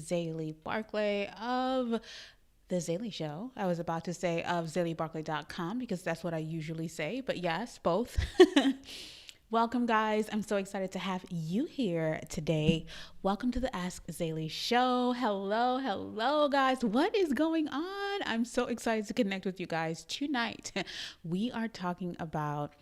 Zaylee Barclay of The Zaylee Show. I was about to say of ZayleeBarclay.com because that's what I usually say, but yes, both. Welcome, guys. I'm so excited to have you here today. Welcome to the Ask Zaylee Show. Hello, guys. What is going on? I'm so excited to connect with you guys tonight. We are talking about,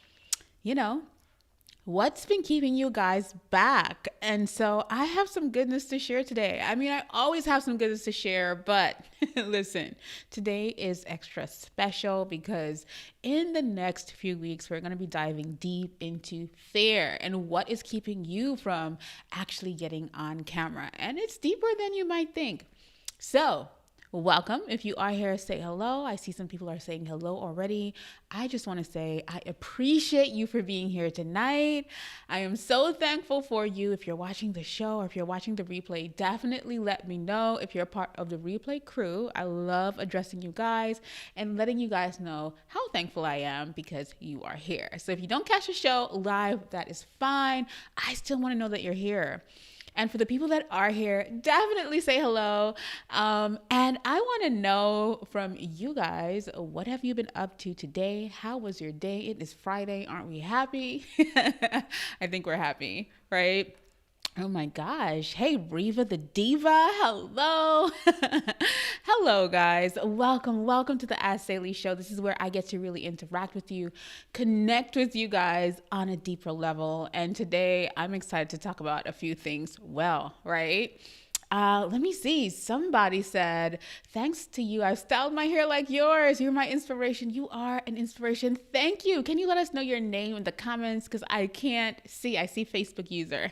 what's been keeping you guys back? And so I have some goodness to share today. I mean, I always have some goodness to share, but listen, today is extra special because in the next few weeks, we're going to be diving deep into fear and what is keeping you from actually getting on camera. And it's deeper than you might think. So, welcome. If you are here, say hello. I see some people are saying hello already. I just want to say I appreciate you for being here tonight. I am so thankful for you. If you're watching the show or if you're watching the replay, definitely let me know if you're part of the replay crew. I love addressing you guys and letting you guys know how thankful I am because you are here. So if you don't catch the show live, that is fine. I still want to know that you're here. And for the people that are here, definitely say hello. And I want to know from you guys, what have you been up to today? How was your day? It is Friday. Aren't we happy? I think we're happy, right? Oh my gosh. Hey, Reva the Diva. Hello. Hello, guys. Welcome to the Ask Zaylee Show. This is where I get to really interact with you, connect with you guys on a deeper level. And today I'm excited to talk about a few things. Right? Let me see. Somebody said, thanks to you, I've styled my hair like yours. You're my inspiration. You are an inspiration. Thank you. Can you let us know your name in the comments? Because I can't see. I see Facebook user.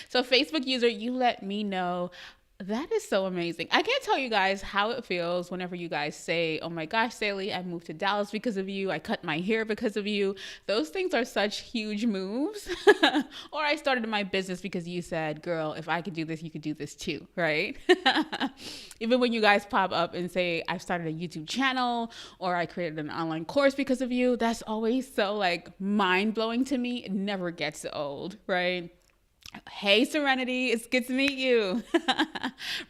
So Facebook user, you let me know. That is so amazing. I can't tell you guys how it feels whenever you guys say, oh my gosh, Zaylee, I moved to Dallas because of you. I cut my hair because of you. Those things are such huge moves. Or I started my business because you said, girl, if I could do this, you could do this too, right? Even when you guys pop up and say, I've started a YouTube channel or I created an online course because of you, that's always so like mind blowing to me. It never gets old, right? Hey, Serenity, it's good to meet you.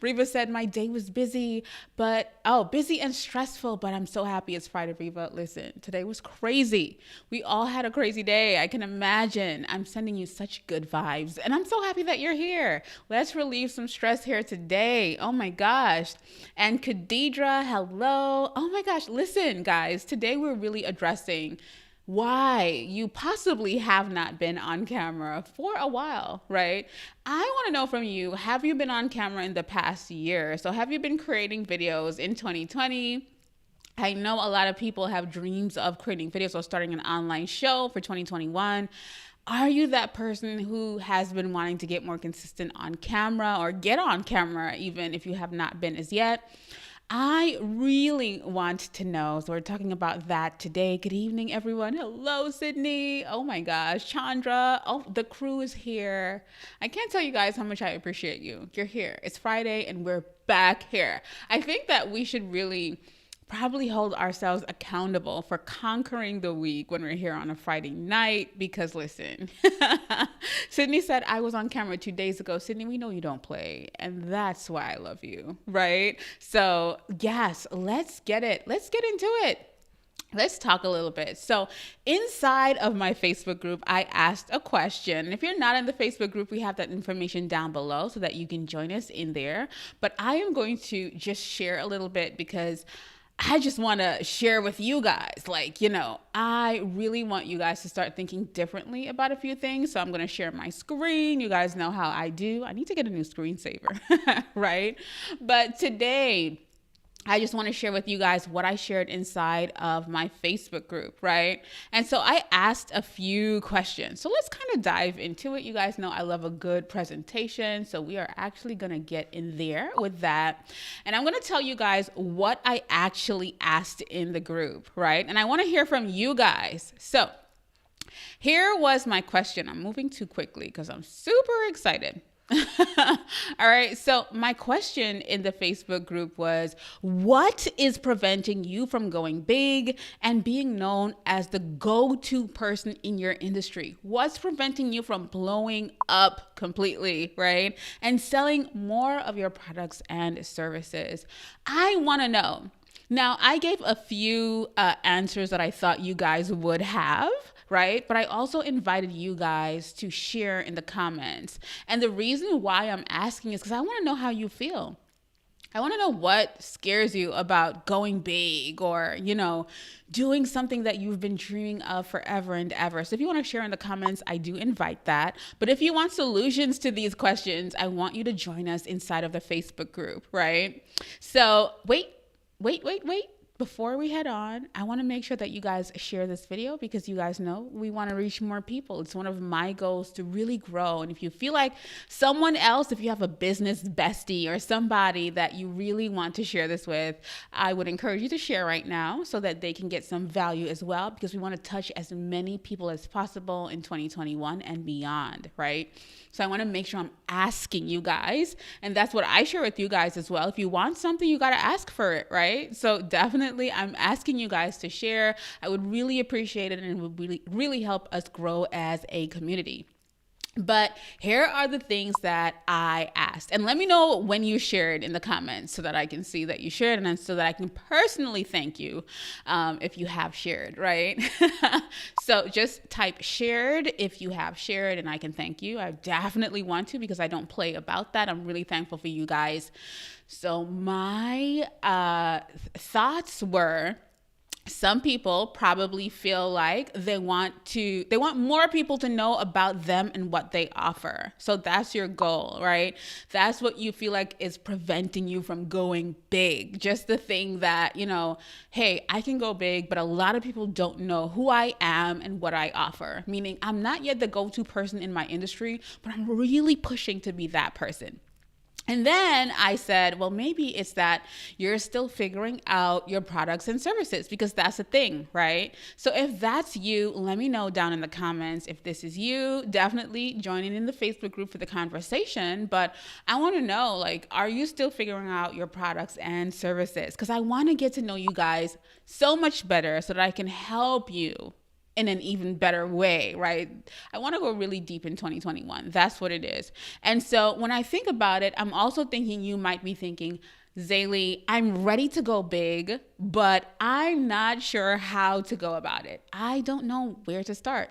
Reva said, my day was busy and stressful, but I'm so happy it's Friday, Reva. Listen, today was crazy. We all had a crazy day. I can imagine. I'm sending you such good vibes, and I'm so happy that you're here. Let's relieve some stress here today. Oh my gosh. And Khadidra, hello. Oh my gosh. Listen, guys, today we're really addressing why you possibly have not been on camera for a while, right? I want to know from you, have you been on camera in the past year? So have you been creating videos in 2020? I know a lot of people have dreams of creating videos or starting an online show for 2021. Are you that person who has been wanting to get more consistent on camera or get on camera even if you have not been as yet? I really want to know. So we're talking about that today. Good evening, everyone. Hello, Sydney. Oh my gosh, Chandra. Oh, the crew is here. I can't tell you guys how much I appreciate you. You're here. It's Friday and we're back here. I think that we should really probably hold ourselves accountable for conquering the week when we're here on a Friday night because listen, Sydney said I was on camera 2 days ago. Sydney, we know you don't play and that's why I love you, right? So yes, let's get it. Let's get into it. Let's talk a little bit. So inside of my Facebook group, I asked a question. If you're not in the Facebook group, we have that information down below so that you can join us in there. But I am going to just share a little bit because I just want to share with you guys, I really want you guys to start thinking differently about a few things. So I'm going to share my screen. You guys know how I do. I need to get a new screensaver, right? But today, I just want to share with you guys what I shared inside of my Facebook group, right? And so I asked a few questions. So let's kind of dive into it. You guys know I love a good presentation. So we are actually going to get in there with that. And I'm going to tell you guys what I actually asked in the group, right? And I want to hear from you guys. So here was my question. I'm moving too quickly because I'm super excited. All right. So, my question in the Facebook group was, what is preventing you from going big and being known as the go to person in your industry? What's preventing you from blowing up completely, right? And selling more of your products and services? I want to know. Now, I gave a few answers that I thought you guys would have, right? But I also invited you guys to share in the comments. And the reason why I'm asking is because I want to know how you feel. I want to know what scares you about going big or, doing something that you've been dreaming of forever and ever. So if you want to share in the comments, I do invite that. But if you want solutions to these questions, I want you to join us inside of the Facebook group, right? So wait. Before we head on, I want to make sure that you guys share this video because you guys know we want to reach more people. It's one of my goals to really grow. And if you feel like someone else, if you have a business bestie or somebody that you really want to share this with, I would encourage you to share right now so that they can get some value as well, because we want to touch as many people as possible in 2021 and beyond, right? So I want to make sure I'm asking you guys, and that's what I share with you guys as well. If you want something, you got to ask for it, right? So definitely I'm asking you guys to share. I would really appreciate it, and it would really, really help us grow as a community. But here are the things that I asked. And let me know when you shared in the comments so that I can see that you shared, and then so that I can personally thank you if you have shared, right? So just type shared if you have shared, and I can thank you. I definitely want to, because I don't play about that. I'm really thankful for you guys. So my thoughts were, some people probably feel like they want more people to know about them and what they offer. So that's your goal, right? That's what you feel like is preventing you from going big. Just the thing that, hey, I can go big, but a lot of people don't know who I am and what I offer. Meaning I'm not yet the go-to person in my industry, but I'm really pushing to be that person. And then I said, well, maybe it's that you're still figuring out your products and services, because that's the thing, right? So if that's you, let me know down in the comments. If this is you, definitely joining in the Facebook group for the conversation. But I want to know, are you still figuring out your products and services? Because I want to get to know you guys so much better so that I can help you in an even better way, right? I want to go really deep in 2021. That's what it is. And so when I think about it, I'm also thinking you might be thinking, Zaylee, I'm ready to go big, but I'm not sure how to go about it. I don't know where to start.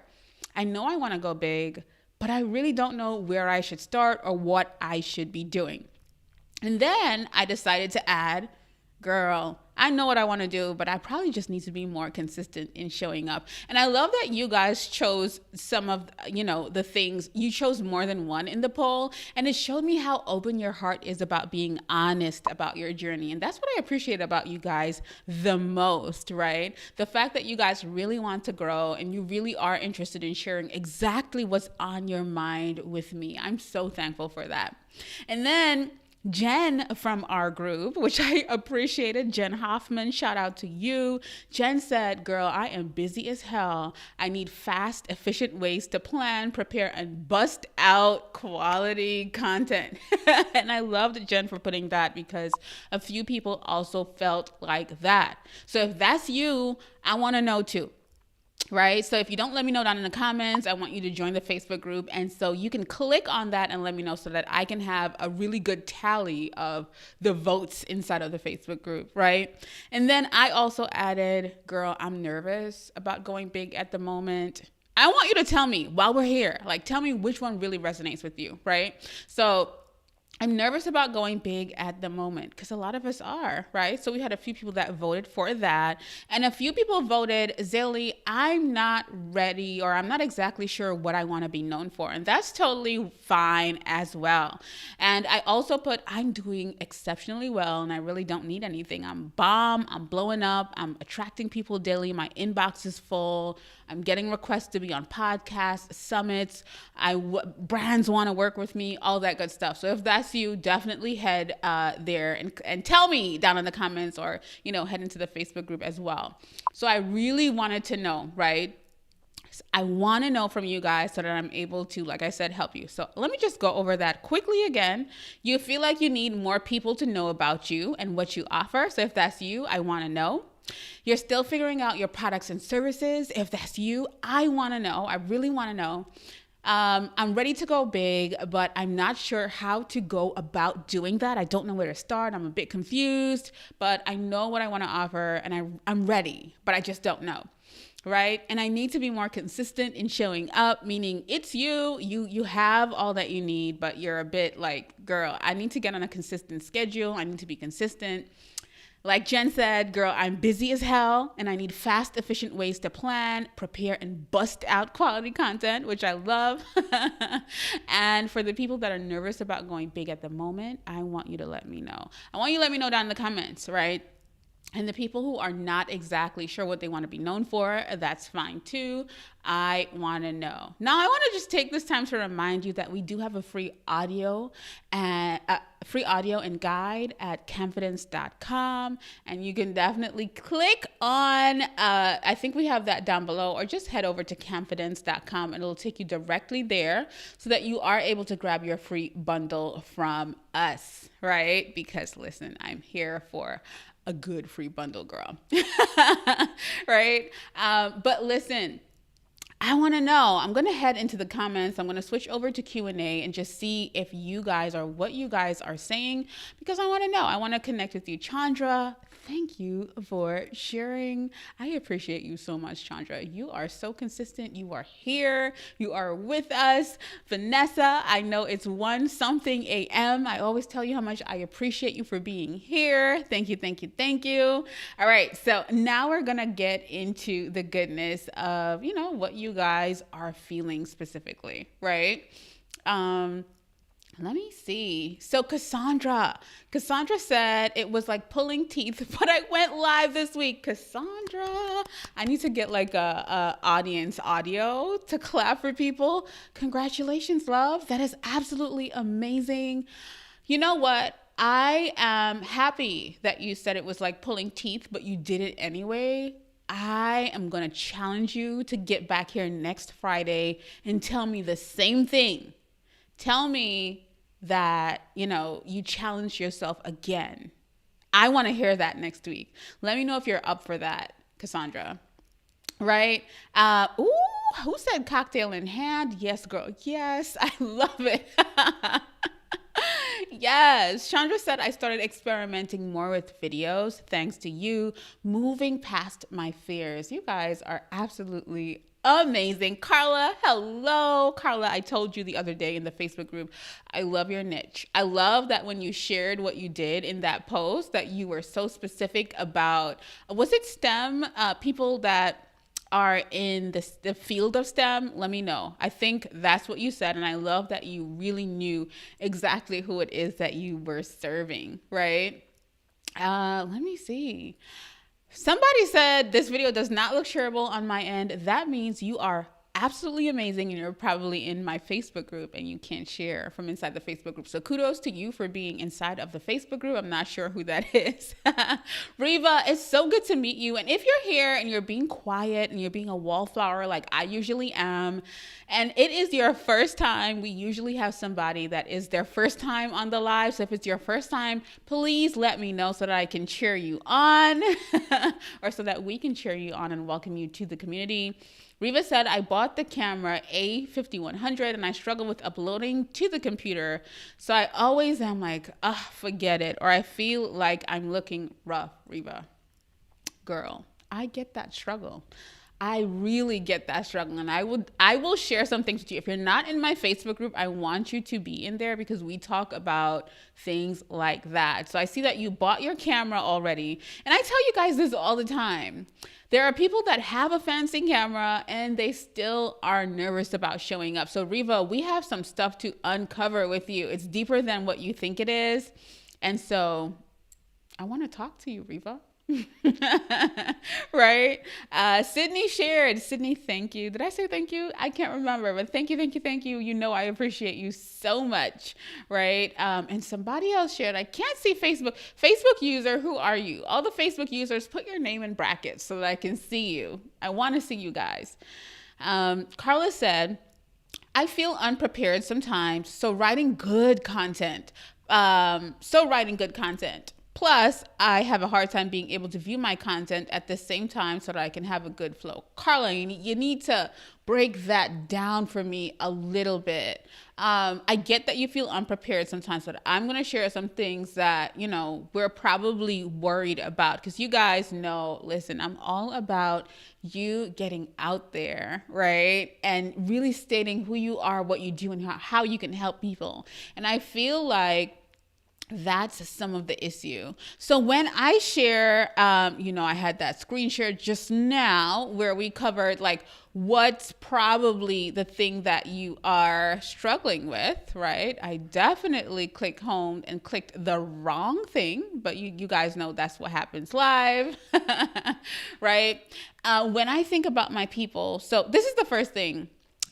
I know I want to go big, but I really don't know where I should start or what I should be doing. And then I decided to add, girl, I know what I want to do, but I probably just need to be more consistent in showing up. And I love that you guys chose some of, the things. You chose more than one in the poll, and it showed me how open your heart is about being honest about your journey. And that's what I appreciate about you guys the most, right? The fact that you guys really want to grow and you really are interested in sharing exactly what's on your mind with me. I'm so thankful for that. And then Jen from our group, which I appreciated, Jen Hoffman, shout out to you. Jen said, girl, I am busy as hell. I need fast, efficient ways to plan, prepare, and bust out quality content. And I loved Jen for putting that, because a few people also felt like that. So if that's you, I want to know too. Right? So if you don't let me know down in the comments, I want you to join the Facebook group. And so you can click on that and let me know so that I can have a really good tally of the votes inside of the Facebook group, right? And then I also added, girl, I'm nervous about going big at the moment. I want you to tell me while we're here, tell me which one really resonates with you, right? So I'm nervous about going big at the moment, because a lot of us are, right? So we had a few people that voted for that. And a few people voted, Zaylee, I'm not ready, or I'm not exactly sure what I want to be known for. And that's totally fine as well. And I also put, I'm doing exceptionally well and I really don't need anything. I'm bomb. I'm blowing up. I'm attracting people daily. My inbox is full. I'm getting requests to be on podcasts, summits. Brands want to work with me, all that good stuff. So if that's you, definitely head there and tell me down in the comments, or, head into the Facebook group as well. So I really wanted to know, right? I want to know from you guys so that I'm able to, like I said, help you. So let me just go over that quickly again. You feel like you need more people to know about you and what you offer. So if that's you, I want to know. You're still figuring out your products and services. If that's you, I want to know. I really want to know. I'm ready to go big, but I'm not sure how to go about doing that. I don't know where to start. I'm a bit confused, but I know what I want to offer and I'm ready, but I just don't know. Right? And I need to be more consistent in showing up, meaning it's you have all that you need, but you're a bit like, girl, I need to get on a consistent schedule. I need to be consistent. Like Jen said, girl, I'm busy as hell and I need fast, efficient ways to plan, prepare, and bust out quality content, which I love. And for the people that are nervous about going big at the moment, I want you to let me know. I want you to let me know down in the comments, right? And the people who are not exactly sure what they want to be known for, that's fine too. I want to know. Now, I want to just take this time to remind you that we do have a free audio and guide at Camfidence.com. And you can definitely click on, I think we have that down below, or just head over to Camfidence.com and it'll take you directly there so that you are able to grab your free bundle from us, right? Because listen, I'm here for a good free bundle, girl. Right? But listen, I want to know. I'm going to head into the comments. I'm going to switch over to Q&A and just see if you guys are what you guys are saying, because I want to know. I want to connect with you. Chandra, thank you for sharing. I appreciate you so much, Chandra. You are so consistent. You are here. You are with us. Vanessa, I know it's 1-something a.m. I always tell you how much I appreciate you for being here. Thank you, thank you, thank you. All right, so now we're going to get into the goodness of, what you guys are feeling specifically, right? Let me see. So Cassandra said it was like pulling teeth, but I went live this week. Cassandra, I need to get like a audience audio to clap for people. Congratulations, love. That is absolutely amazing. You know what? I am happy that you said it was like pulling teeth, but you did it anyway. I am going to challenge you to get back here next Friday and tell me the same thing. Tell me that, you challenged yourself again. I want to hear that next week. Let me know if you're up for that, Cassandra. Right? Who said cocktail in hand? Yes, girl. Yes, I love it. Yes, Chandra said I started experimenting more with videos thanks to you, moving past my fears. You guys are absolutely amazing. Carla, hello. Carla, I told you the other day in the Facebook group, I love your niche. I love that when you shared what you did in that post, that you were so specific about, was it STEM? People that are in the field of STEM, let me know. I think that's what you said, and I love that you really knew exactly who it is that you were serving, right? Let me see. Somebody said this video does not look shareable on my end. That means you are absolutely amazing and you're probably in my Facebook group and you can't share from inside the Facebook group. So kudos to you for being inside of the Facebook group. I'm not sure who that is. Riva, it's so good to meet you. And if you're here and you're being quiet and you're being a wallflower like I usually am, and it is your first time, we usually have somebody that is their first time on the live. So if it's your first time, please let me know so that I can cheer you on or so that we can cheer you on and welcome you to the community. Riva said, I bought the camera A5100 and I struggle with uploading to the computer. So I always am like, forget it. Or I feel like I'm looking rough, Riva. Girl, I get that struggle. I really get that struggle. And I will share some things with you. If you're not in my Facebook group, I want you to be in there because we talk about things like that. So I see that you bought your camera already. And I tell you guys this all the time. There are people that have a fancy camera and they still are nervous about showing up. So Riva, we have some stuff to uncover with you. It's deeper than what you think it is. And so I want to talk to you, Riva. Right? Sydney shared. Sydney, thank you. Did I say thank you? I can't remember, but thank you, thank you, thank you. You know I appreciate you so much, right? And somebody else shared. I can't see Facebook. Facebook user, who are you? All the Facebook users, put your name in brackets so that I can see you. I want to see you guys. Carla said, I feel unprepared sometimes, so writing good content. Writing good content. Plus, I have a hard time being able to view my content at the same time so that I can have a good flow. Carla, you need to break that down for me a little bit. I get that you feel unprepared sometimes, but I'm going to share some things that, we're probably worried about. Because you guys know, listen, I'm all about you getting out there, right? And really stating who you are, what you do, and how you can help people. And I feel like that's some of the issue. So when I share, I had that screen share just now where we covered like what's probably the thing that you are struggling with, right? I definitely clicked home and clicked the wrong thing, but you guys know that's what happens live, right? When I think about my people, so this is the first thing.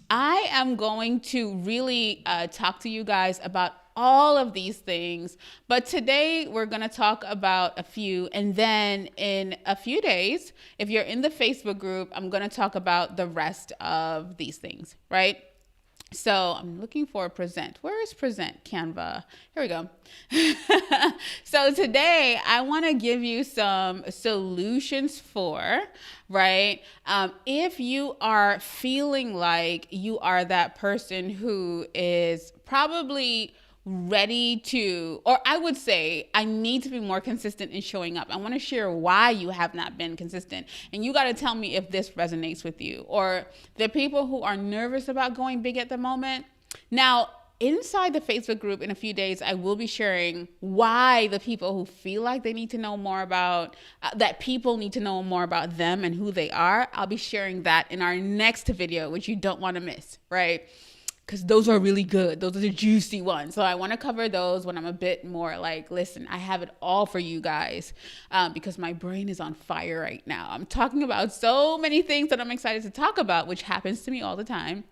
I am going to really talk to you guys about all of these things, but today we're going to talk about a few, and then in a few days, if you're in the Facebook group, I'm going to talk about the rest of these things, right? So I'm looking for present. Where is present? Canva. Here we go. So today I want to give you some solutions for, right? If you are feeling like you are that person who is probably ready to, or I would say I need to be more consistent in showing up. I want to share why you have not been consistent, and you got to tell me if this resonates with you. Or the people who are nervous about going big at the moment. Now, inside the Facebook group in a few days, I will be sharing why the people who feel like they need to know more about, that people need to know more about them and who they are. I'll be sharing that in our next video, which you don't want to miss, right? Because those are really good. Those are the juicy ones. So I want to cover those when I'm a bit more like, listen, I have it all for you guys, because my brain is on fire right now. I'm talking about so many things that I'm excited to talk about, which happens to me all the time.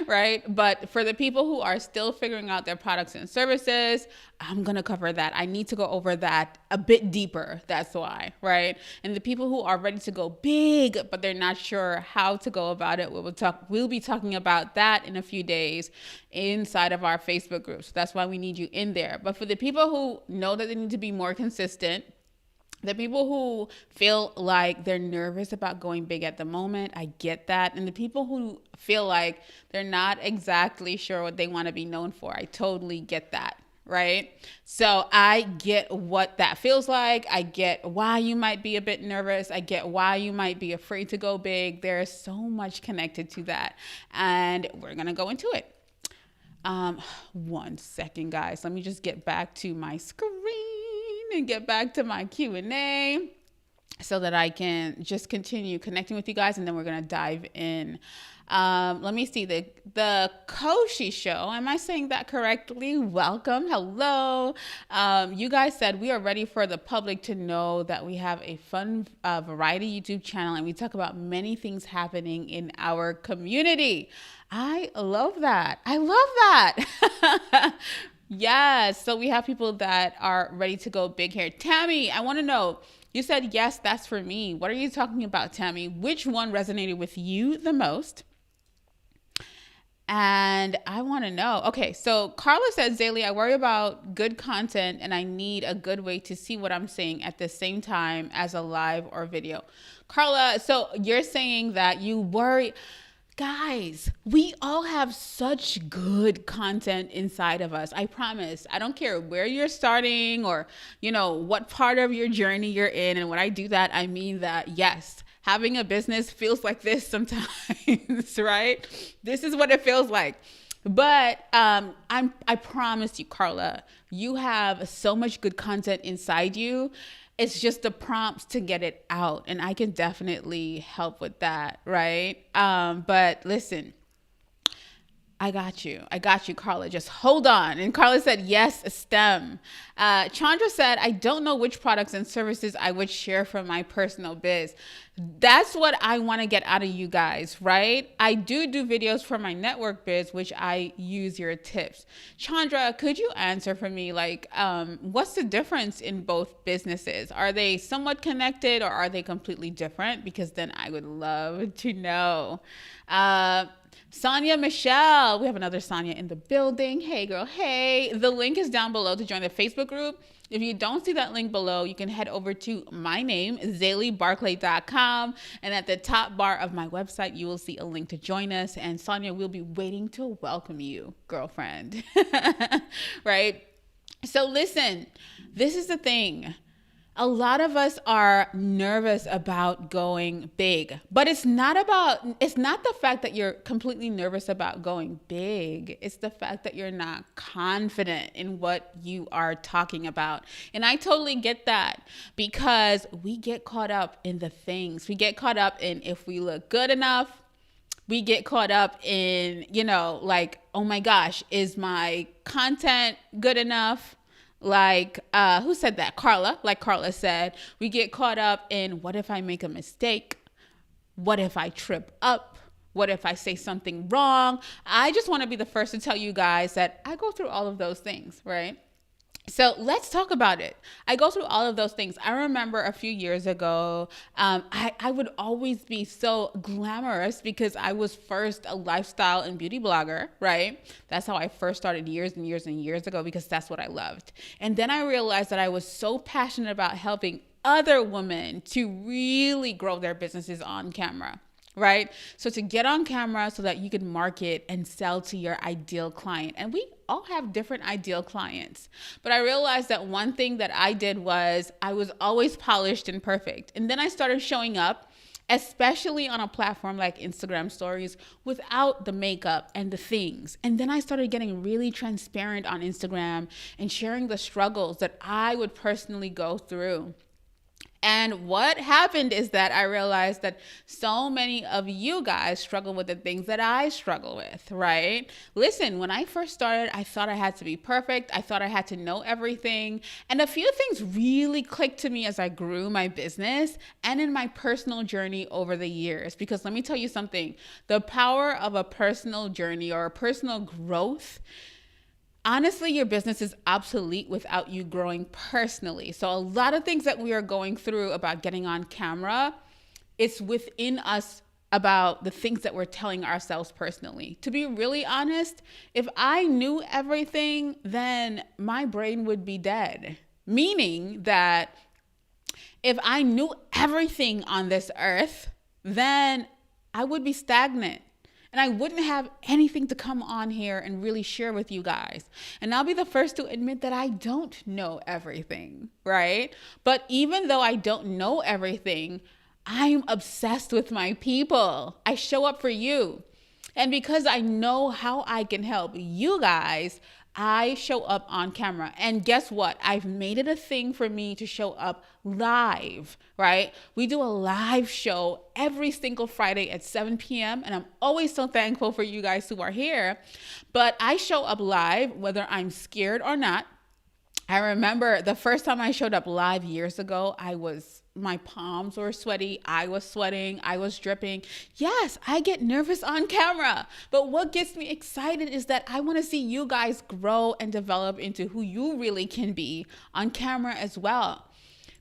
Right? But for the people who are still figuring out their products and services, I'm going to cover that. I need to go over that a bit deeper. That's why, right? And the people who are ready to go big, but they're not sure how to go about it, we'll be talking about that in a few days inside of our Facebook group. So that's why we need you in there. But for the people who know that they need to be more consistent, the people who feel like they're nervous about going big at the moment, I get that. And the people who feel like they're not exactly sure what they want to be known for, I totally get that, right? So I get what that feels like. I get why you might be a bit nervous. I get why you might be afraid to go big. There is so much connected to that. And we're going to go into it. 1 second, guys. Let me just get back to my screen and get back to my Q&A so that I can just continue connecting with you guys, and then we're going to dive in. Let me see the Koshi Show. Am I saying that correctly? Welcome. Hello. You guys said we are ready for the public to know that we have a fun variety YouTube channel, and we talk about many things happening in our community. I love that. I love that. Yes. So we have people that are ready to go big here. Tammy, I want to know, you said, yes, that's for me. What are you talking about, Tammy? Which one resonated with you the most? And I want to know. Okay. So Carla said, Zaylee, I worry about good content and I need a good way to see what I'm saying at the same time as a live or video. Carla, so you're saying that you worry. Guys, we all have such good content inside of us. I promise. I don't care where you're starting or, what part of your journey you're in. And when I do that, I mean that, yes, having a business feels like this sometimes, right? This is what it feels like. But I promise you, Carla, you have so much good content inside you. It's just the prompts to get it out. And I can definitely help with that, right? But listen, I got you. I got you, Carla. Just hold on. And Carla said, yes, STEM. Chandra said, I don't know which products and services I would share from my personal biz. That's what I want to get out of you guys, right? I do videos for my network biz, which I use your tips. Chandra, could you answer for me? Like, what's the difference in both businesses? Are they somewhat connected or are they completely different? Because then I would love to know. Sonia Michelle, we have another Sonia in the building. Hey girl, hey. The link is down below to join the Facebook group. If you don't see that link below, you can head over to my name, ZaleyBarclay.com. And at the top bar of my website, you will see a link to join us. And Sonia will be waiting to welcome you, girlfriend. Right? So listen, this is the thing. A lot of us are nervous about going big, but it's not the fact that you're completely nervous about going big. It's the fact that you're not confident in what you are talking about. And I totally get that because we get caught up in the things. We get caught up in if we look good enough. We get caught up in, like, oh my gosh, is my content good enough? Like, who said that? Carla, like Carla said, we get caught up in what if I make a mistake? What if I trip up? What if I say something wrong? I just want to be the first to tell you guys that I go through all of those things, right? So let's talk about it. I go through all of those things. I remember a few years ago, I would always be so glamorous because I was first a lifestyle and beauty blogger, right? That's how I first started years and years and years ago because that's what I loved. And then I realized that I was so passionate about helping other women to really grow their businesses on camera. Right? So to get on camera so that you can market and sell to your ideal client. And we all have different ideal clients. But I realized that one thing that I did was I was always polished and perfect. And then I started showing up, especially on a platform like Instagram stories, without the makeup and the things. And then I started getting really transparent on Instagram and sharing the struggles that I would personally go through. And what happened is that I realized that so many of you guys struggle with the things that I struggle with, right? Listen, when I first started, I thought I had to be perfect. I thought I had to know everything. And a few things really clicked to me as I grew my business and in my personal journey over the years. Because let me tell you something, the power of a personal journey or a personal growth, honestly, your business is obsolete without you growing personally. So a lot of things that we are going through about getting on camera, it's within us about the things that we're telling ourselves personally. To be really honest, if I knew everything, then my brain would be dead. Meaning that if I knew everything on this earth, then I would be stagnant. And I wouldn't have anything to come on here and really share with you guys. And I'll be the first to admit that I don't know everything, right? But even though I don't know everything, I'm obsessed with my people. I show up for you. And because I know how I can help you guys, I show up on camera. And guess what? I've made it a thing for me to show up live, right? We do a live show every single Friday at 7 p.m. And I'm always so thankful for you guys who are here. But I show up live whether I'm scared or not. I remember the first time I showed up live years ago, my palms were sweaty. I was sweating. I was dripping. Yes, I get nervous on camera. But what gets me excited is that I want to see you guys grow and develop into who you really can be on camera as well.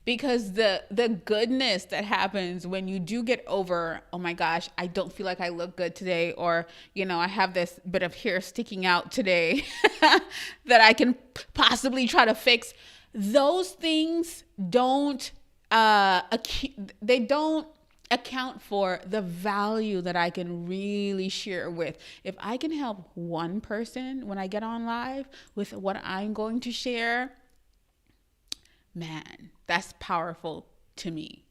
Because the goodness that happens when you do get over, oh my gosh, I don't feel like I look good today, or, I have this bit of hair sticking out today that I can possibly try to fix. Those things don't account for the value that I can really share with. If I can help one person when I get on live with what I'm going to share, man, that's powerful to me,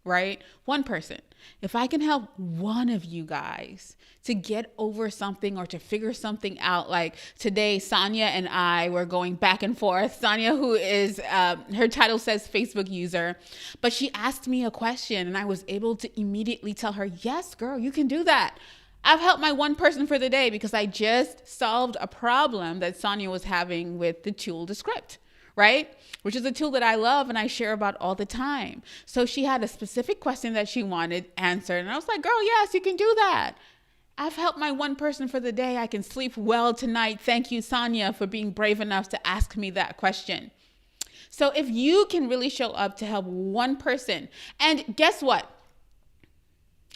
right? One person. If I can help one of you guys to get over something or to figure something out, like today, Sonia and I were going back and forth. Sonia, who is, her title says Facebook user, but she asked me a question and I was able to immediately tell her, yes, girl, you can do that. I've helped my one person for the day because I just solved a problem that Sonia was having with the tool Descript, right? Which is a tool that I love and I share about all the time. So she had a specific question that she wanted answered. And I was like, girl, yes, you can do that. I've helped my one person for the day. I can sleep well tonight. Thank you, Sonia, for being brave enough to ask me that question. So if you can really show up to help one person, and guess what?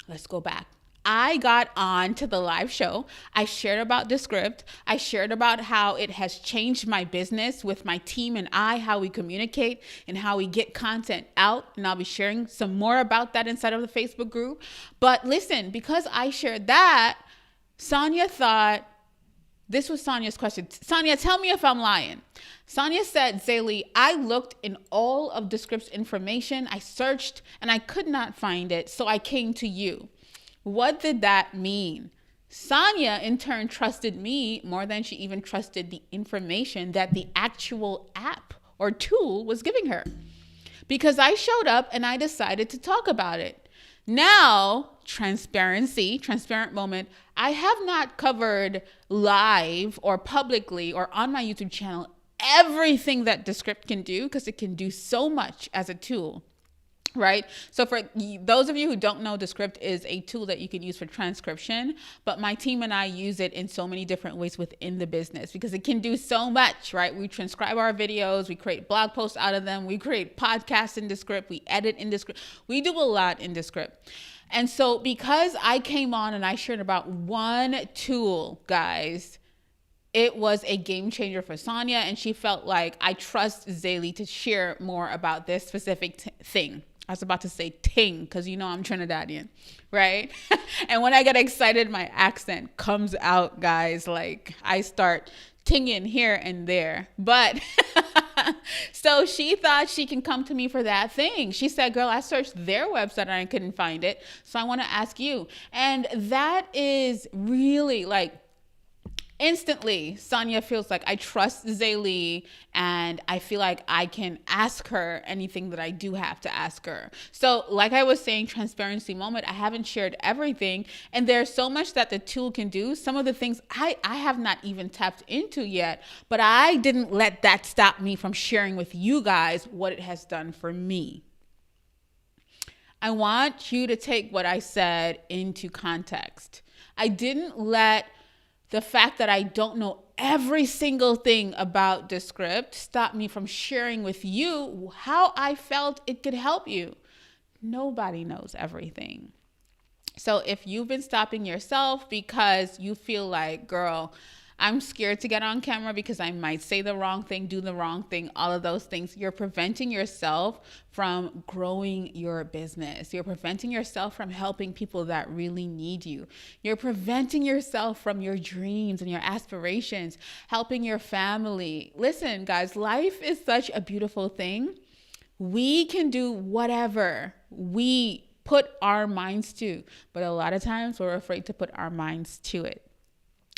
Let's go back. I got on to the live show. I shared about Descript. I shared about how it has changed my business with my team and I, how we communicate and how we get content out. And I'll be sharing some more about that inside of the Facebook group. But listen, because I shared that, Sonia thought, this was Sonia's question. Sonia, tell me if I'm lying. Sonia said, Zaylee, I looked in all of Descript's information. I searched and I could not find it. So I came to you. What did that mean? Sonia, in turn, trusted me more than she even trusted the information that the actual app or tool was giving her. Because I showed up and I decided to talk about it. Now, transparent moment, I have not covered live or publicly or on my YouTube channel everything that Descript can do because it can do so much as a tool. Right? So for those of you who don't know, Descript is a tool that you can use for transcription, but my team and I use it in so many different ways within the business because it can do so much, right? We transcribe our videos, we create blog posts out of them, we create podcasts in Descript, we edit in Descript, we do a lot in Descript. And so because I came on and I shared about one tool, guys, it was a game changer for Sonia, and she felt like I trust Zaylee to share more about this specific thing. I was about to say ting because you know I'm Trinidadian, right? And when I get excited, my accent comes out, guys. Like I start tinging here and there. But so she thought she can come to me for that thing. She said, girl, I searched their website and I couldn't find it. So I want to ask you. And that is really like, instantly, Sonia feels like I trust Zaylee and I feel like I can ask her anything that I do have to ask her. So like I was saying, transparency moment, I haven't shared everything and there's so much that the tool can do. Some of the things I have not even tapped into yet, but I didn't let that stop me from sharing with you guys what it has done for me. I want you to take what I said into context. I didn't let the fact that I don't know every single thing about Descript stop me from sharing with you how I felt it could help you. Nobody knows everything. So if you've been stopping yourself because you feel like, girl, I'm scared to get on camera because I might say the wrong thing, do the wrong thing, all of those things. You're preventing yourself from growing your business. You're preventing yourself from helping people that really need you. You're preventing yourself from your dreams and your aspirations, helping your family. Listen, guys, life is such a beautiful thing. We can do whatever we put our minds to, but a lot of times we're afraid to put our minds to it.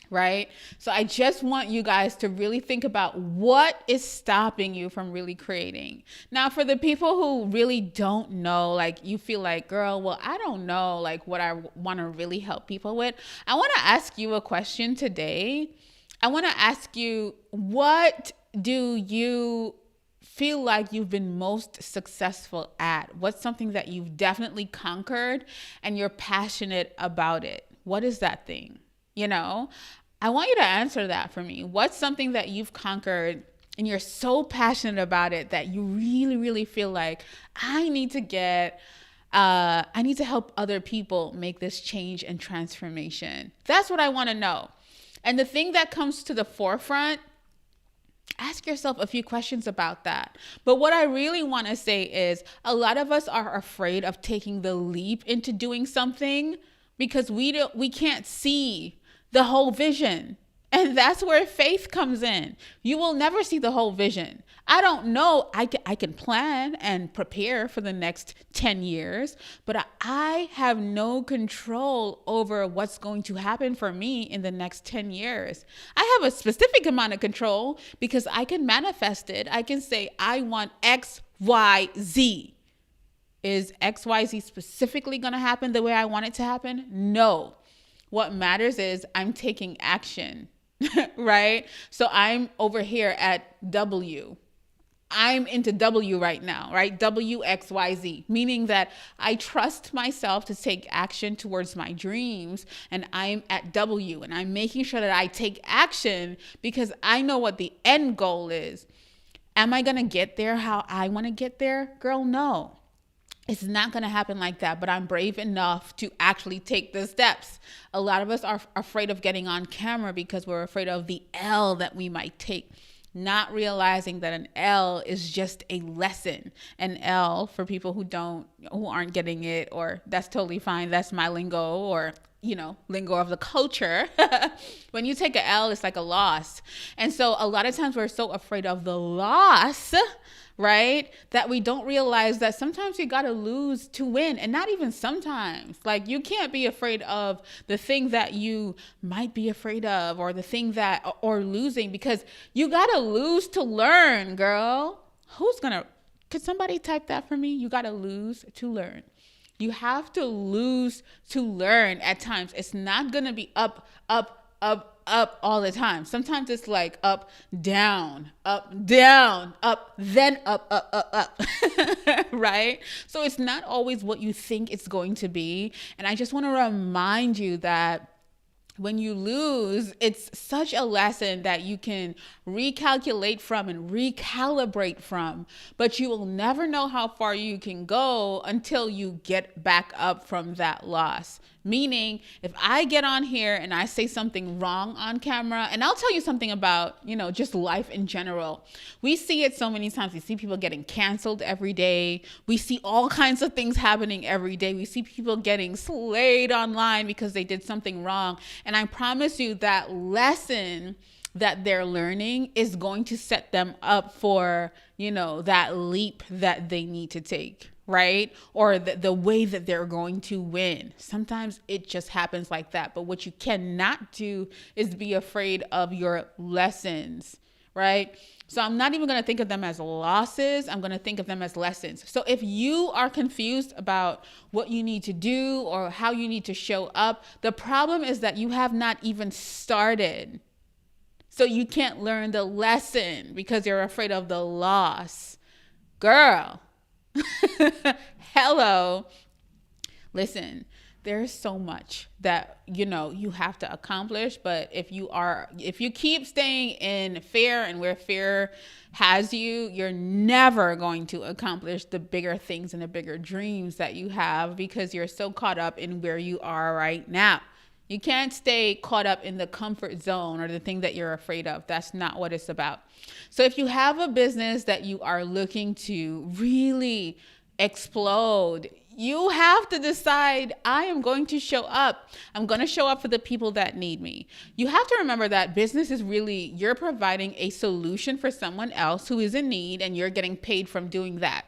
Right? So I just want you guys to really think about what is stopping you from really creating. Now, for the people who really don't know, like you feel like, girl, well, I don't know like what I want to really help people with. I want to ask you a question today. I want to ask you, what do you feel like you've been most successful at? What's something that you've definitely conquered and you're passionate about it? What is that thing? You know, I want you to answer that for me. What's something that you've conquered and you're so passionate about it that you really, really feel like I need to help other people make this change and transformation? That's what I want to know. And the thing that comes to the forefront, ask yourself a few questions about that. But what I really want to say is a lot of us are afraid of taking the leap into doing something because we can't see the whole vision. And that's where faith comes in. You will never see the whole vision. I don't know. I can plan and prepare for the next 10 years, but I have no control over what's going to happen for me in the next 10 years. I have a specific amount of control because I can manifest it. I can say, I want X, Y, Z. Is X, Y, Z specifically going to happen the way I want it to happen? No. What matters is I'm taking action, right? So I'm over here at W. I'm into W right now, right? WXYZ, meaning that I trust myself to take action towards my dreams, and I'm at W, and I'm making sure that I take action because I know what the end goal is. Am I going to get there how I want to get there? Girl, no. It's not going to happen like that, but I'm brave enough to actually take the steps. A lot of us are afraid of getting on camera because we're afraid of the L that we might take, not realizing that an L is just a lesson. An L, for people who aren't getting it, or that's totally fine. That's my lingo, or lingo of the culture. When you take an L, it's like a loss. And so a lot of times we're so afraid of the loss, right, that we don't realize that sometimes you got to lose to win. And not even sometimes. Like, you can't be afraid of the thing that you might be afraid of, or the thing or losing, because you got to lose to learn, girl. Could somebody type that for me? You got to lose to learn. You have to lose to learn at times. It's not going to be up, up, up, up all the time. Sometimes it's like up, down, up, then up, up. Right? So it's not always what you think it's going to be. And I just want to remind you that when you lose, it's such a lesson that you can recalculate from and recalibrate from, but you will never know how far you can go until you get back up from that loss. Meaning, if I get on here and I say something wrong on camera, and I'll tell you something about, just life in general. We see it so many times. We see people getting canceled every day. We see all kinds of things happening every day. We see people getting slayed online because they did something wrong. And I promise you that lesson that they're learning is going to set them up for, that leap that they need to take. Right? Or the way that they're going to win. Sometimes it just happens like that. But what you cannot do is be afraid of your lessons, right? So I'm not even going to think of them as losses. I'm going to think of them as lessons. So if you are confused about what you need to do or how you need to show up, the problem is that you have not even started. So you can't learn the lesson because you're afraid of the loss. Girl. Hello. Listen, there's so much that you have to accomplish, but if you keep staying in fear and where fear has you, you're never going to accomplish the bigger things and the bigger dreams that you have because you're so caught up in where you are right now. You can't stay caught up in the comfort zone or the thing that you're afraid of. That's not what it's about. So if you have a business that you are looking to really explode, you have to decide, I am going to show up. I'm going to show up for the people that need me. You have to remember that business is really, you're providing a solution for someone else who is in need, and you're getting paid from doing that.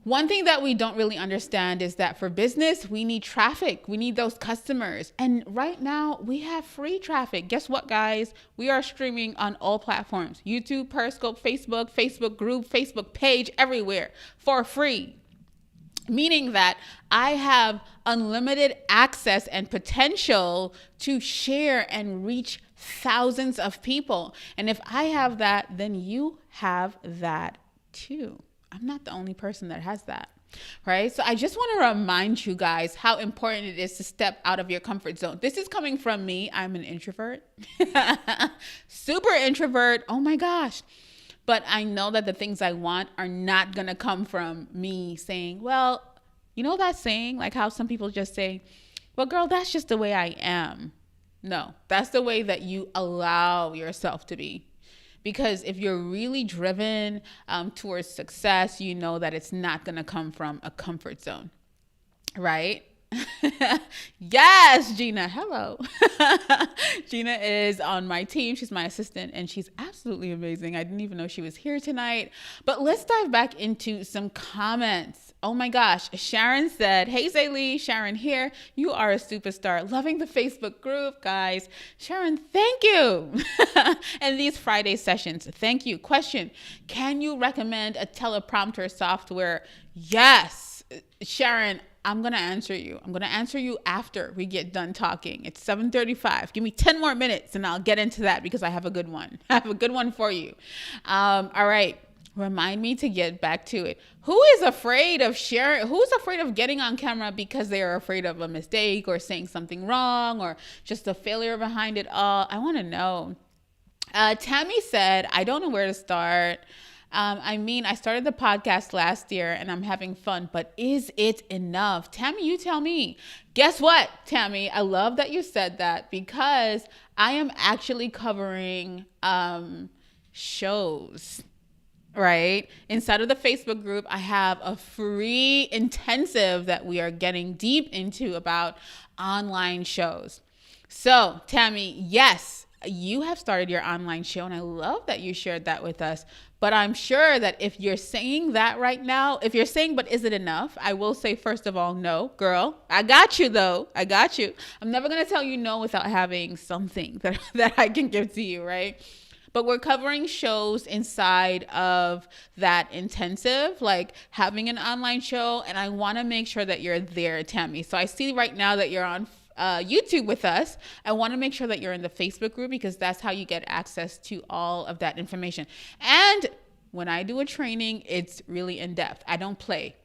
One thing that we don't really understand is that for business, we need traffic. We need those customers. And right now we have free traffic. Guess what, guys? We are streaming on all platforms: YouTube, Periscope, Facebook group, Facebook page, everywhere for free. Meaning that I have unlimited access and potential to share and reach thousands of people. And if I have that, then you have that too. I'm not the only person that has that, right? So I just want to remind you guys how important it is to step out of your comfort zone. This is coming from me. I'm an introvert, super introvert. Oh my gosh. But I know that the things I want are not going to come from me saying, well, you know that saying, like how some people just say, well, girl, that's just the way I am. No, that's the way that you allow yourself to be. Because if you're really driven towards success, you know that it's not going to come from a comfort zone, right? Yes, Gina. Hello. Gina is on my team. She's my assistant, and she's absolutely amazing. I didn't even know she was here tonight. But let's dive back into some comments. Oh my gosh. Sharon said, hey, Zaylee, Sharon here. You are a superstar. Loving the Facebook group, guys. Sharon, thank you. And these Friday sessions, thank you. Question, can you recommend a teleprompter software? Yes. Sharon, I'm going to answer you. I'm going to answer you after we get done talking. It's 7:35. Give me 10 more minutes and I'll get into that because I have a good one. I have a good one for you. All right. Remind me to get back to it. Who is afraid of sharing? Who's afraid of getting on camera because they are afraid of a mistake or saying something wrong or just a failure behind it all? I want to know. Tammy said, I don't know where to start. I started the podcast last year and I'm having fun, but is it enough? Tammy, you tell me. Guess what, Tammy? I love that you said that because I am actually covering shows. Right? Inside of the Facebook group, I have a free intensive that we are getting deep into about online shows. So, Tammy, yes, you have started your online show, and I love that you shared that with us. But I'm sure that if you're saying that right now, if you're saying, but is it enough? I will say, first of all, no, girl. I got you, though. I got you. I'm never going to tell you no without having something that I can give to you, right? But we're covering shows inside of that intensive, like having an online show. And I want to make sure that you're there, Tammy. So I see right now that you're on YouTube with us. I want to make sure that you're in the Facebook group because that's how you get access to all of that information. And when I do a training, it's really in depth. I don't play.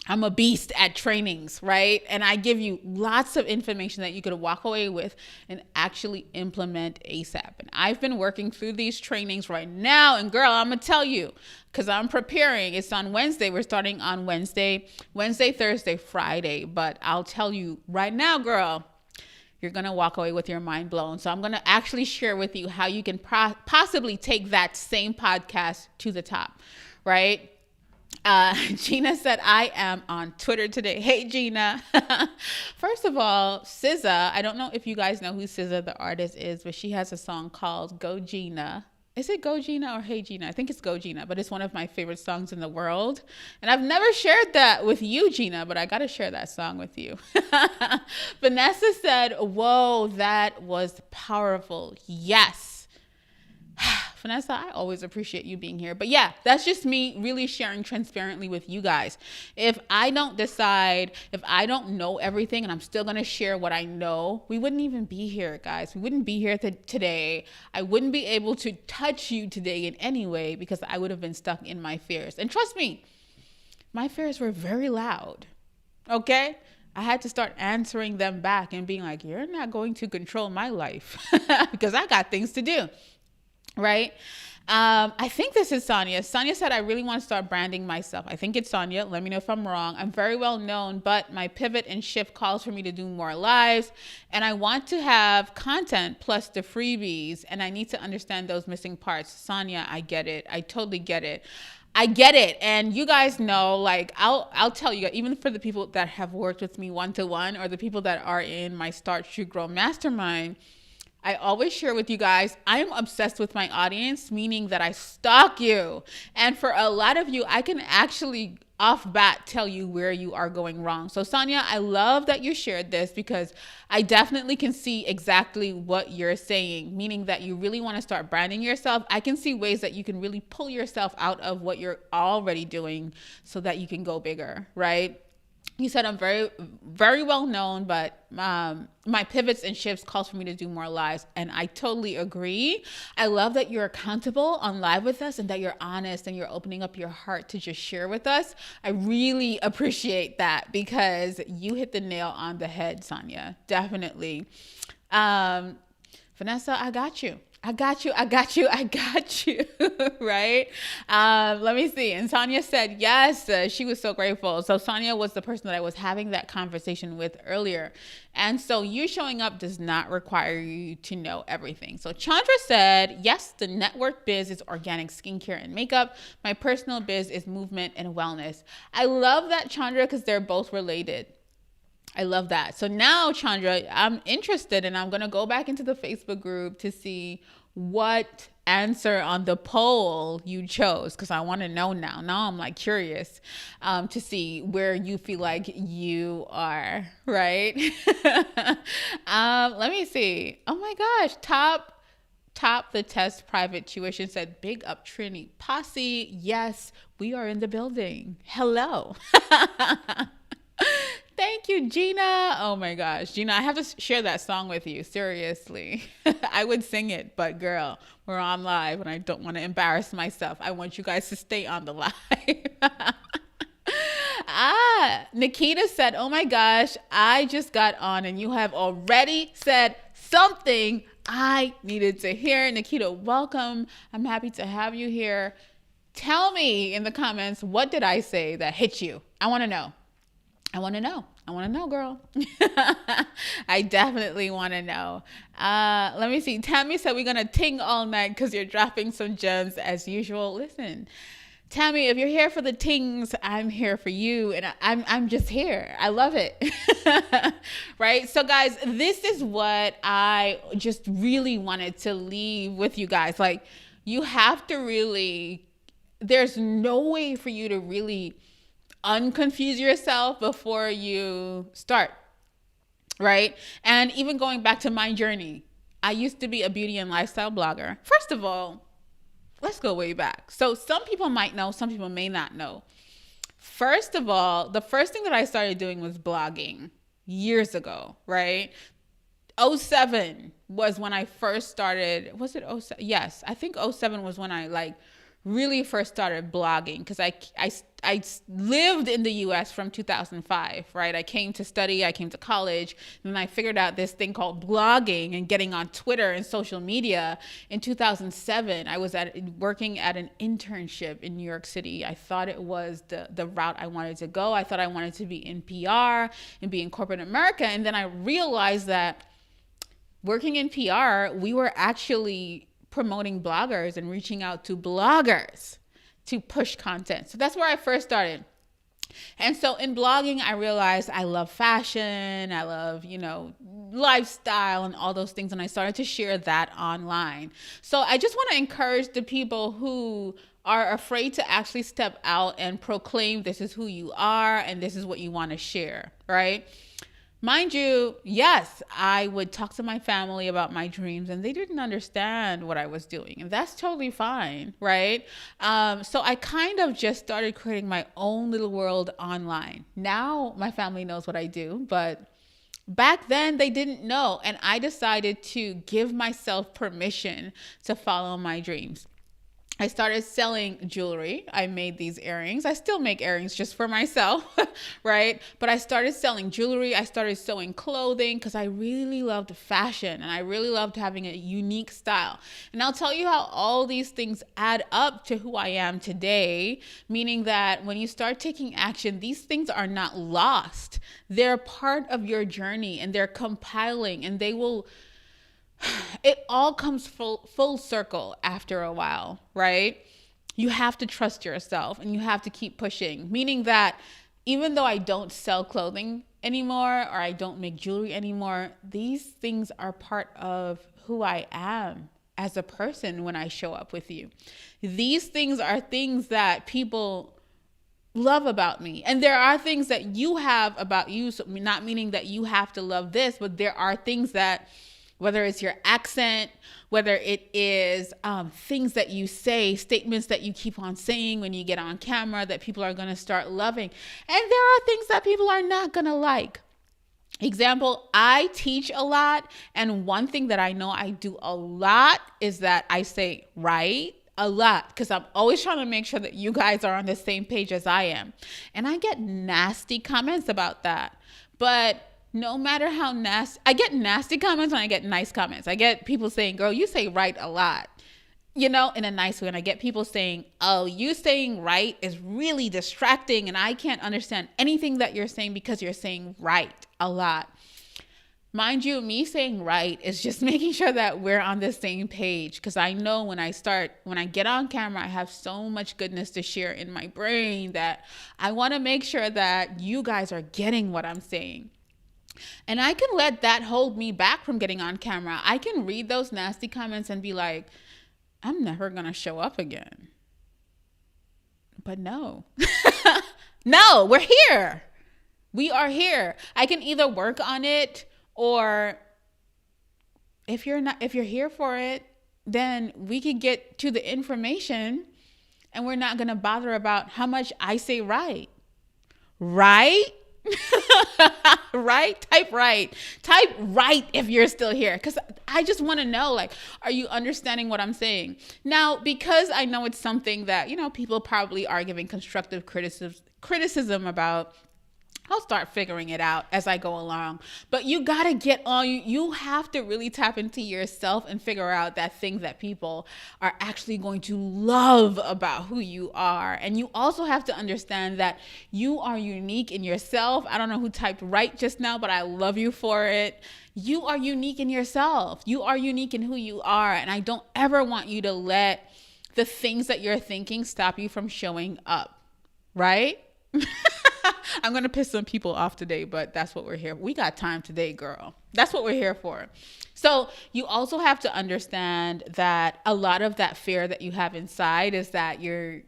I'm a beast at trainings, right? And I give you lots of information that you could walk away with and actually implement ASAP. And I've been working through these trainings right now. And girl, I'm going to tell you, because I'm preparing. It's on Wednesday. We're starting on Wednesday, Thursday, Friday. But I'll tell you right now, girl, you're going to walk away with your mind blown. So I'm going to actually share with you how you can possibly take that same podcast to the top, right? Gina said, I am on Twitter today. Hey, Gina. First of all, SZA, I don't know if you guys know who SZA, the artist, is, but she has a song called Go Gina. Is it Go Gina or Hey Gina? I think it's Go Gina, but it's one of my favorite songs in the world. And I've never shared that with you, Gina, but I got to share that song with you. Vanessa said, whoa, that was powerful. Yes. Vanessa, I always appreciate you being here. But yeah, that's just me really sharing transparently with you guys. If I don't decide, if I don't know everything and I'm still going to share what I know, we wouldn't even be here, guys. We wouldn't be here today. I wouldn't be able to touch you today in any way because I would have been stuck in my fears. And trust me, my fears were very loud. Okay? I had to start answering them back and being like, you're not going to control my life because I got things to do. Right? I think this is Sonia. Sonia said, I really want to start branding myself. I think it's Sonia. Let me know if I'm wrong. I'm very well known, but my pivot and shift calls for me to do more lives. And I want to have content plus the freebies. And I need to understand those missing parts. Sonia, I get it. I totally get it. I get it. And you guys know, like, I'll tell you, even for the people that have worked with me one-to-one or the people that are in my Start, Shoot, Grow Mastermind, I always share with you guys, I am obsessed with my audience, meaning that I stalk you. And for a lot of you, I can actually off bat tell you where you are going wrong. So Sonia, I love that you shared this because I definitely can see exactly what you're saying, meaning that you really want to start branding yourself. I can see ways that you can really pull yourself out of what you're already doing so that you can go bigger, right? You said I'm very, very well known, but my pivots and shifts calls for me to do more lives. And I totally agree. I love that you're accountable on live with us and that you're honest and you're opening up your heart to just share with us. I really appreciate that because you hit the nail on the head, Sonia. Definitely. Vanessa, I got you. I got you. Right? Let me see. And Sonia said, yes, she was so grateful. So Sonia was the person that I was having that conversation with earlier. And so you showing up does not require you to know everything. So Chandra said, yes, the network biz is organic skincare and makeup. My personal biz is movement and wellness. I love that, Chandra, because they're both related. I love that. So now, Chandra, I'm interested and I'm going to go back into the Facebook group to see what answer on the poll you chose because I want to know now. Now I'm like curious to see where you feel like you are, right? Let me see. Oh my gosh. Top the test private tuition said, big up Trinity Posse. Yes, we are in the building. Hello. Thank you, Gina. Oh my gosh. Gina, I have to share that song with you. Seriously. I would sing it, but girl, we're on live and I don't want to embarrass myself. I want you guys to stay on the live. Nikita said, oh my gosh, I just got on and you have already said something I needed to hear. Nikita, welcome. I'm happy to have you here. Tell me in the comments, what did I say that hit you? I want to know. I want to know. I want to know, girl. I definitely want to know. Let me see. Tammy said we're going to ting all night because you're dropping some gems as usual. Listen, Tammy, if you're here for the tings, I'm here for you. And I'm just here. I love it. Right? So guys, this is what I just really wanted to leave with you guys. Like, you have to really, there's no way for you to really unconfuse yourself before you start, right? And even going back to my journey, I used to be a beauty and lifestyle blogger. First of all, let's go way back. So some people might know, some people may not know. First of all, the first thing that I started doing was blogging years ago, right? 07 was when I first started. Was it 07? Yes, I think 07 was when I really first started blogging, because I lived in the US from 2005, right? I came to study, I came to college, and then I figured out this thing called blogging and getting on Twitter and social media in 2007. I was working at an internship in New York City. I thought it was the route I wanted to go. I thought I wanted to be in PR and be in corporate America. And then I realized that working in PR, we were actually promoting bloggers and reaching out to bloggers to push content. So that's where I first started. And so in blogging, I realized I love fashion, I love, lifestyle and all those things. And I started to share that online. So I just want to encourage the people who are afraid to actually step out and proclaim this is who you are and this is what you want to share, right? Mind you, yes, I would talk to my family about my dreams and they didn't understand what I was doing. And that's totally fine, right? So I kind of just started creating my own little world online. Now my family knows what I do, but back then they didn't know. And I decided to give myself permission to follow my dreams. I started selling jewelry. I made these earrings. I still make earrings just for myself, right? But I started selling jewelry. I started sewing clothing because I really loved fashion and I really loved having a unique style. And I'll tell you how all these things add up to who I am today, meaning that when you start taking action, these things are not lost. They're part of your journey and they're compiling, and they will, it all comes full circle after a while, right? You have to trust yourself and you have to keep pushing, meaning that even though I don't sell clothing anymore or I don't make jewelry anymore, these things are part of who I am as a person when I show up with you. These things are things that people love about me. And there are things that you have about you, so not meaning that you have to love this, but there are things that, whether it's your accent, whether it is things that you say, statements that you keep on saying when you get on camera that people are going to start loving. And there are things that people are not going to like. Example, I teach a lot. And one thing that I know I do a lot is that I say right a lot, because I'm always trying to make sure that you guys are on the same page as I am. And I get nasty comments about that. But no matter how nasty, I get nasty comments and I get nice comments. I get people saying, girl, you say right a lot, in a nice way. And I get people saying, oh, you saying right is really distracting and I can't understand anything that you're saying because you're saying right a lot. Mind you, me saying right is just making sure that we're on the same page, because I know when I get on camera, I have so much goodness to share in my brain that I want to make sure that you guys are getting what I'm saying. And I can let that hold me back from getting on camera. I can read those nasty comments and be like, I'm never going to show up again. But no, no, we're here. We are here. I can either work on it, or if you're here for it, then we can get to the information and we're not going to bother about how much I say right. Right? Right? Type right. Type right if you're still here. Because I just want to know, like, are you understanding what I'm saying? Now, because I know it's something that, people probably are giving constructive criticism about, I'll start figuring it out as I go along. But you got to get on. You have to really tap into yourself and figure out that thing that people are actually going to love about who you are. And you also have to understand that you are unique in yourself. I don't know who typed right just now, but I love you for it. You are unique in yourself. You are unique in who you are. And I don't ever want you to let the things that you're thinking stop you from showing up. Right? I'm going to piss some people off today, but that's what we're here. We got time today, girl. That's what we're here for. So you also have to understand that a lot of that fear that you have inside is that you're,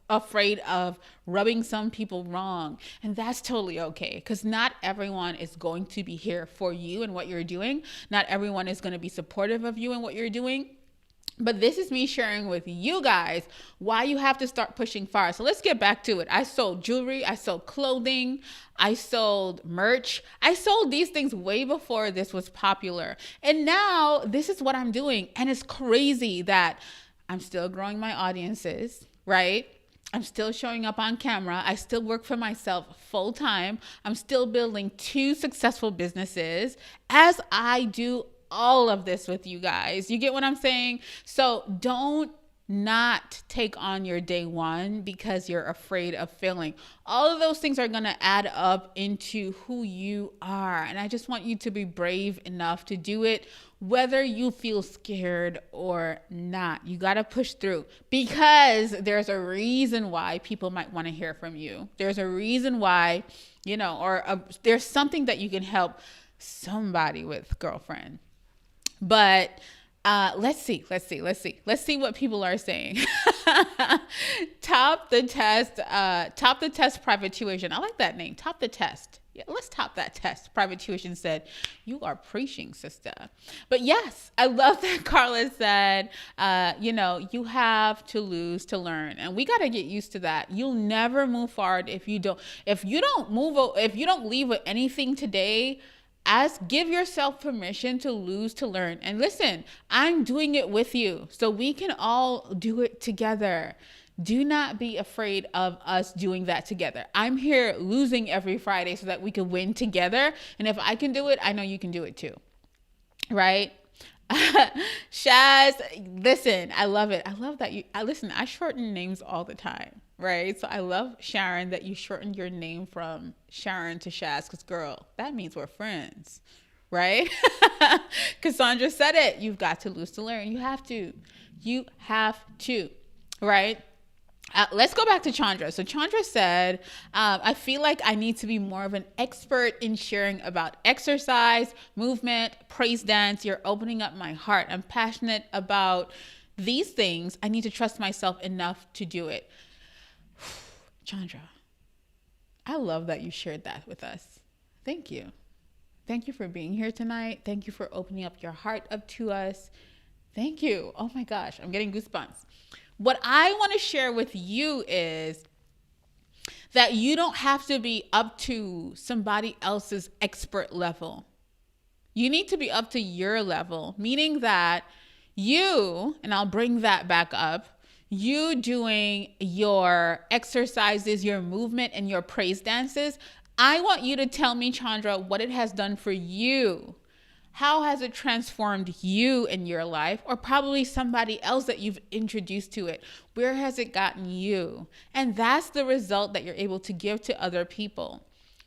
afraid of rubbing some people wrong. And that's totally okay, because not everyone is going to be here for you and what you're doing. Not everyone is going to be supportive of you and what you're doing. But this is me sharing with you guys why you have to start pushing far. So let's get back to it. I sold jewelry. I sold clothing. I sold merch. I sold these things way before this was popular. And now this is what I'm doing. And it's crazy that I'm still growing my audiences, right? I'm still showing up on camera. I still work for myself full time. I'm still building 2 successful businesses as I do all of this with you guys. You get what I'm saying? So don't not take on your day one because you're afraid of failing. All of those things are going to add up into who you are. And I just want you to be brave enough to do it, whether you feel scared or not. You got to push through, because there's a reason why people might want to hear from you. There's a reason why, there's something that you can help somebody with, girlfriend. But let's see what people are saying. Top the test private tuition. I like that name. Top the test. Yeah, let's top that test. Private tuition said, "You are preaching, sister." But yes, I love that Carla said, you have to lose to learn, and we got to get used to that. You'll never move forward if you don't leave with anything today. Give yourself permission to lose to learn. And listen, I'm doing it with you, so we can all do it together. Do not be afraid of us doing that together. I'm here losing every Friday so that we can win together. And if I can do it, I know you can do it too. Right? Shaz, listen, I love it. I love that I shorten names all the time. Right? So I love, Sharon, that you shortened your name from Sharon to Shaz, because girl, that means we're friends, right? Cassandra said it. You've got to lose to learn. You have to, right? Let's go back to Chandra. So Chandra said, I feel like I need to be more of an expert in sharing about exercise, movement, praise dance. You're opening up my heart. I'm passionate about these things. I need to trust myself enough to do it. Chandra, I love that you shared that with us. Thank you. Thank you for being here tonight. Thank you for opening up your heart up to us. Thank you. Oh my gosh, I'm getting goosebumps. What I want to share with you is that you don't have to be up to somebody else's expert level. You need to be up to your level, meaning that and I'll bring that back up, you doing your exercises, your movement, and your praise dances. I want you to tell me, Chandra, what it has done for you. How has it transformed you in your life, or probably somebody else that you've introduced to it? Where has it gotten you? And that's the result that you're able to give to other people.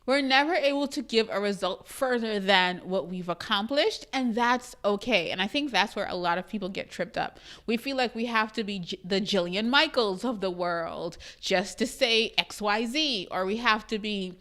We're never able to give a result further than what we've accomplished, and that's okay. And I think that's where a lot of people get tripped up. We feel like we have to be the Jillian Michaels of the world just to say XYZ, or we have to be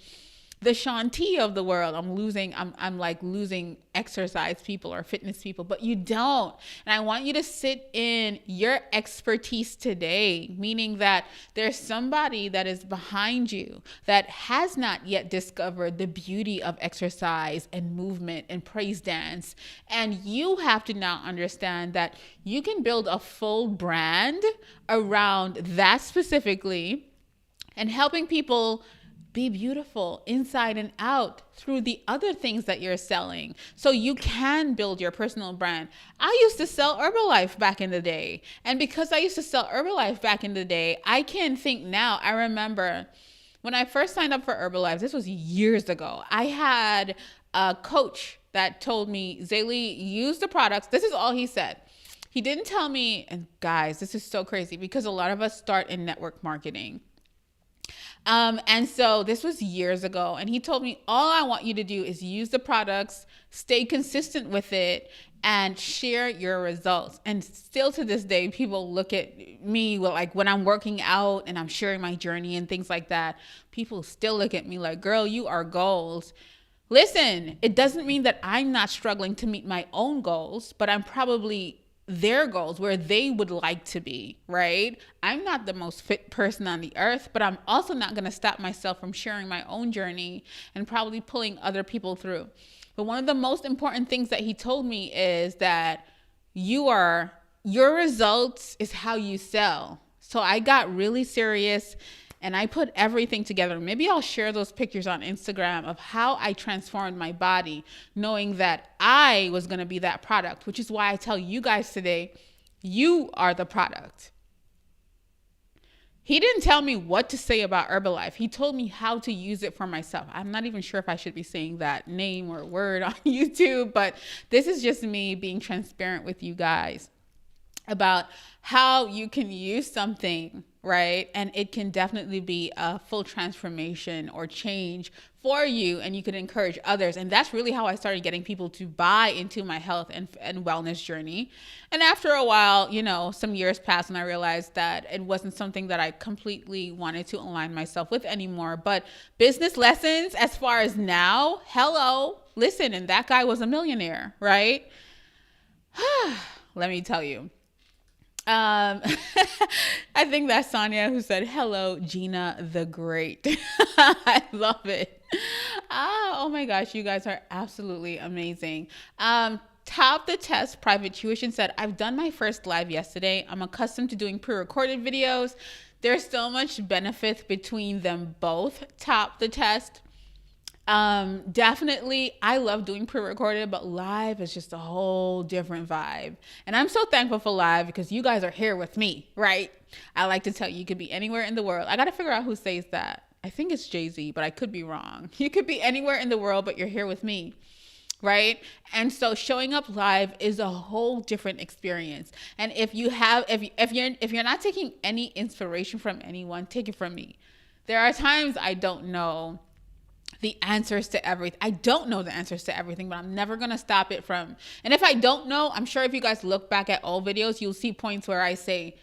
the Shanti of the world. I'm like losing exercise people or fitness people, but you don't. And I want you to sit in your expertise today, meaning that there's somebody that is behind you that has not yet discovered the beauty of exercise and movement and praise dance. And you have to now understand that you can build a full brand around that specifically, and helping people be beautiful inside and out through the other things that you're selling so you can build your personal brand. I used to sell Herbalife back in the day. And because I used to sell Herbalife back in the day, I can think now, I remember when I first signed up for Herbalife, this was years ago, I had a coach that told me, Zaylee, use the products. This is all he said. He didn't tell me, and guys, this is so crazy because a lot of us start in network marketing. And so this was years ago, and he told me, all I want you to do is use the products, stay consistent with it, and share your results. And still to this day, people look at me like when I'm working out and I'm sharing my journey and things like that, people still look at me like, girl, you are goals. Listen, it doesn't mean that I'm not struggling to meet my own goals, but I'm probably their goals where they would like to be, right? I'm not the most fit person on the earth, but I'm also not going to stop myself from sharing my own journey and probably pulling other people through. But one of the most important things that he told me is that your results is how you sell. So I got really serious and I put everything together. Maybe I'll share those pictures on Instagram of how I transformed my body, knowing that I was going to be that product, which is why I tell you guys today, you are the product. He didn't tell me what to say about Herbalife. He told me how to use it for myself. I'm not even sure if I should be saying that name or word on YouTube, but this is just me being transparent with you guys about how you can use something, right? And it can definitely be a full transformation or change for you, and you can encourage others. And that's really how I started getting people to buy into my health and wellness journey. And after a while, some years passed and I realized that it wasn't something that I completely wanted to align myself with anymore. But business lessons, as far as now, hello, listen, and that guy was a millionaire, right? Let me tell you. I think that's Sonia who said, hello, Gina the Great. I love it. Oh my gosh, you guys are absolutely amazing. Top the Test Private Tuition said, I've done my first live yesterday. I'm accustomed to doing pre-recorded videos. There's so much benefit between them both. Top the Test. Definitely, I love doing pre-recorded, but live is just a whole different vibe. And I'm so thankful for live because you guys are here with me, right? I like to tell you, you could be anywhere in the world. I got to figure out who says that. I think it's Jay-Z, but I could be wrong. You could be anywhere in the world, but you're here with me, right? And so showing up live is a whole different experience. And if you're not taking any inspiration from anyone, take it from me. There are times I don't know the answers to everything. I don't know the answers to everything, but I'm never going to stop it from. And if I don't know, I'm sure if you guys look back at old videos, you'll see points where I say,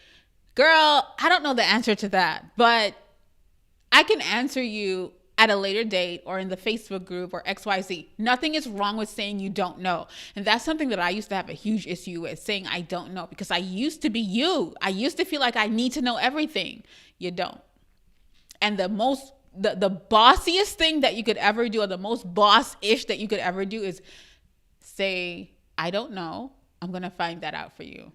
girl, I don't know the answer to that, but I can answer you at a later date or in the Facebook group or XYZ. Nothing is wrong with saying you don't know. And that's something that I used to have a huge issue with, saying I don't know, because I used to be you. I used to feel like I need to know everything. You don't. And the bossiest thing that you could ever do, or the most boss-ish that you could ever do, is say, I don't know. I'm going to find that out for you.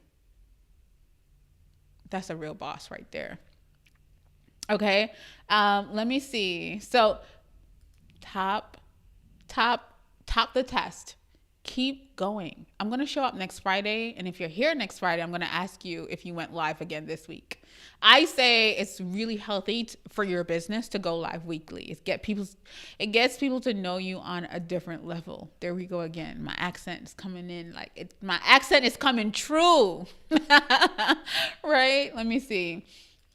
That's a real boss right there. Okay. Let me see. So top the test. Keep going. I'm going to show up next Friday. And if you're here next Friday, I'm going to ask you if you went live again this week. I say it's really healthy for your business to go live weekly. It gets people to know you on a different level. There we go again. My accent is coming in my accent is coming true. Right? Let me see.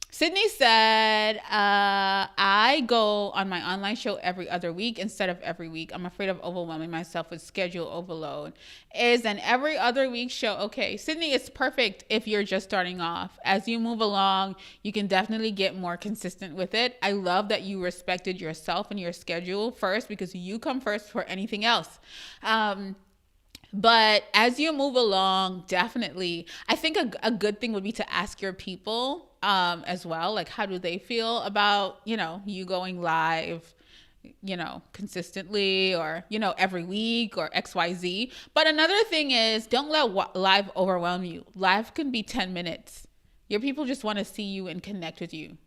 Sydney said, I go on my online show every other week instead of every week. I'm afraid of overwhelming myself with schedule overload. Is an every other week show okay? Sydney, it's perfect if you're just starting off. As you move along, you can definitely get more consistent with it. I love that you respected yourself and your schedule first, because you come first for anything else. But as you move along, definitely, I think a good thing would be to ask your people as well, like, how do they feel about, you going live, consistently, or, every week, or XYZ. But another thing is, don't let live overwhelm you. Live can be 10 minutes. Your people just want to see you and connect with you.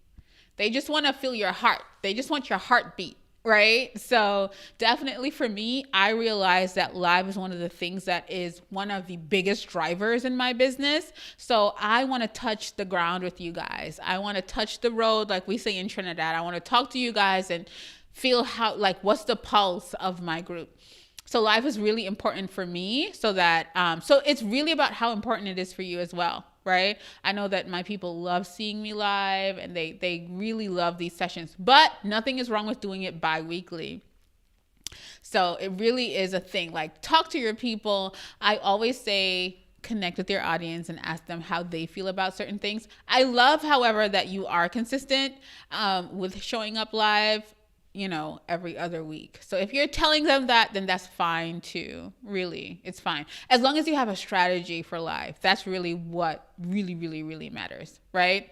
They just want to feel your heart. They just want your heartbeat. Right. So definitely for me, I realized that live is one of the things that is one of the biggest drivers in my business. So I want to touch the ground with you guys. I want to touch the road, like we say in Trinidad. I want to talk to you guys and feel how, like, what's the pulse of my group. So live is really important for me, so that, so it's really about how important it is for you as well. Right? I know that my people love seeing me live, and they really love these sessions, but nothing is wrong with doing it bi-weekly. So it really is a thing. Like, talk to your people. I always say, connect with your audience and ask them how they feel about certain things. I love, however, that you are consistent with showing up live, every other week. So if you're telling them that, then that's fine too. Really, it's fine. As long as you have a strategy for life. That's really what really, really, really matters, right?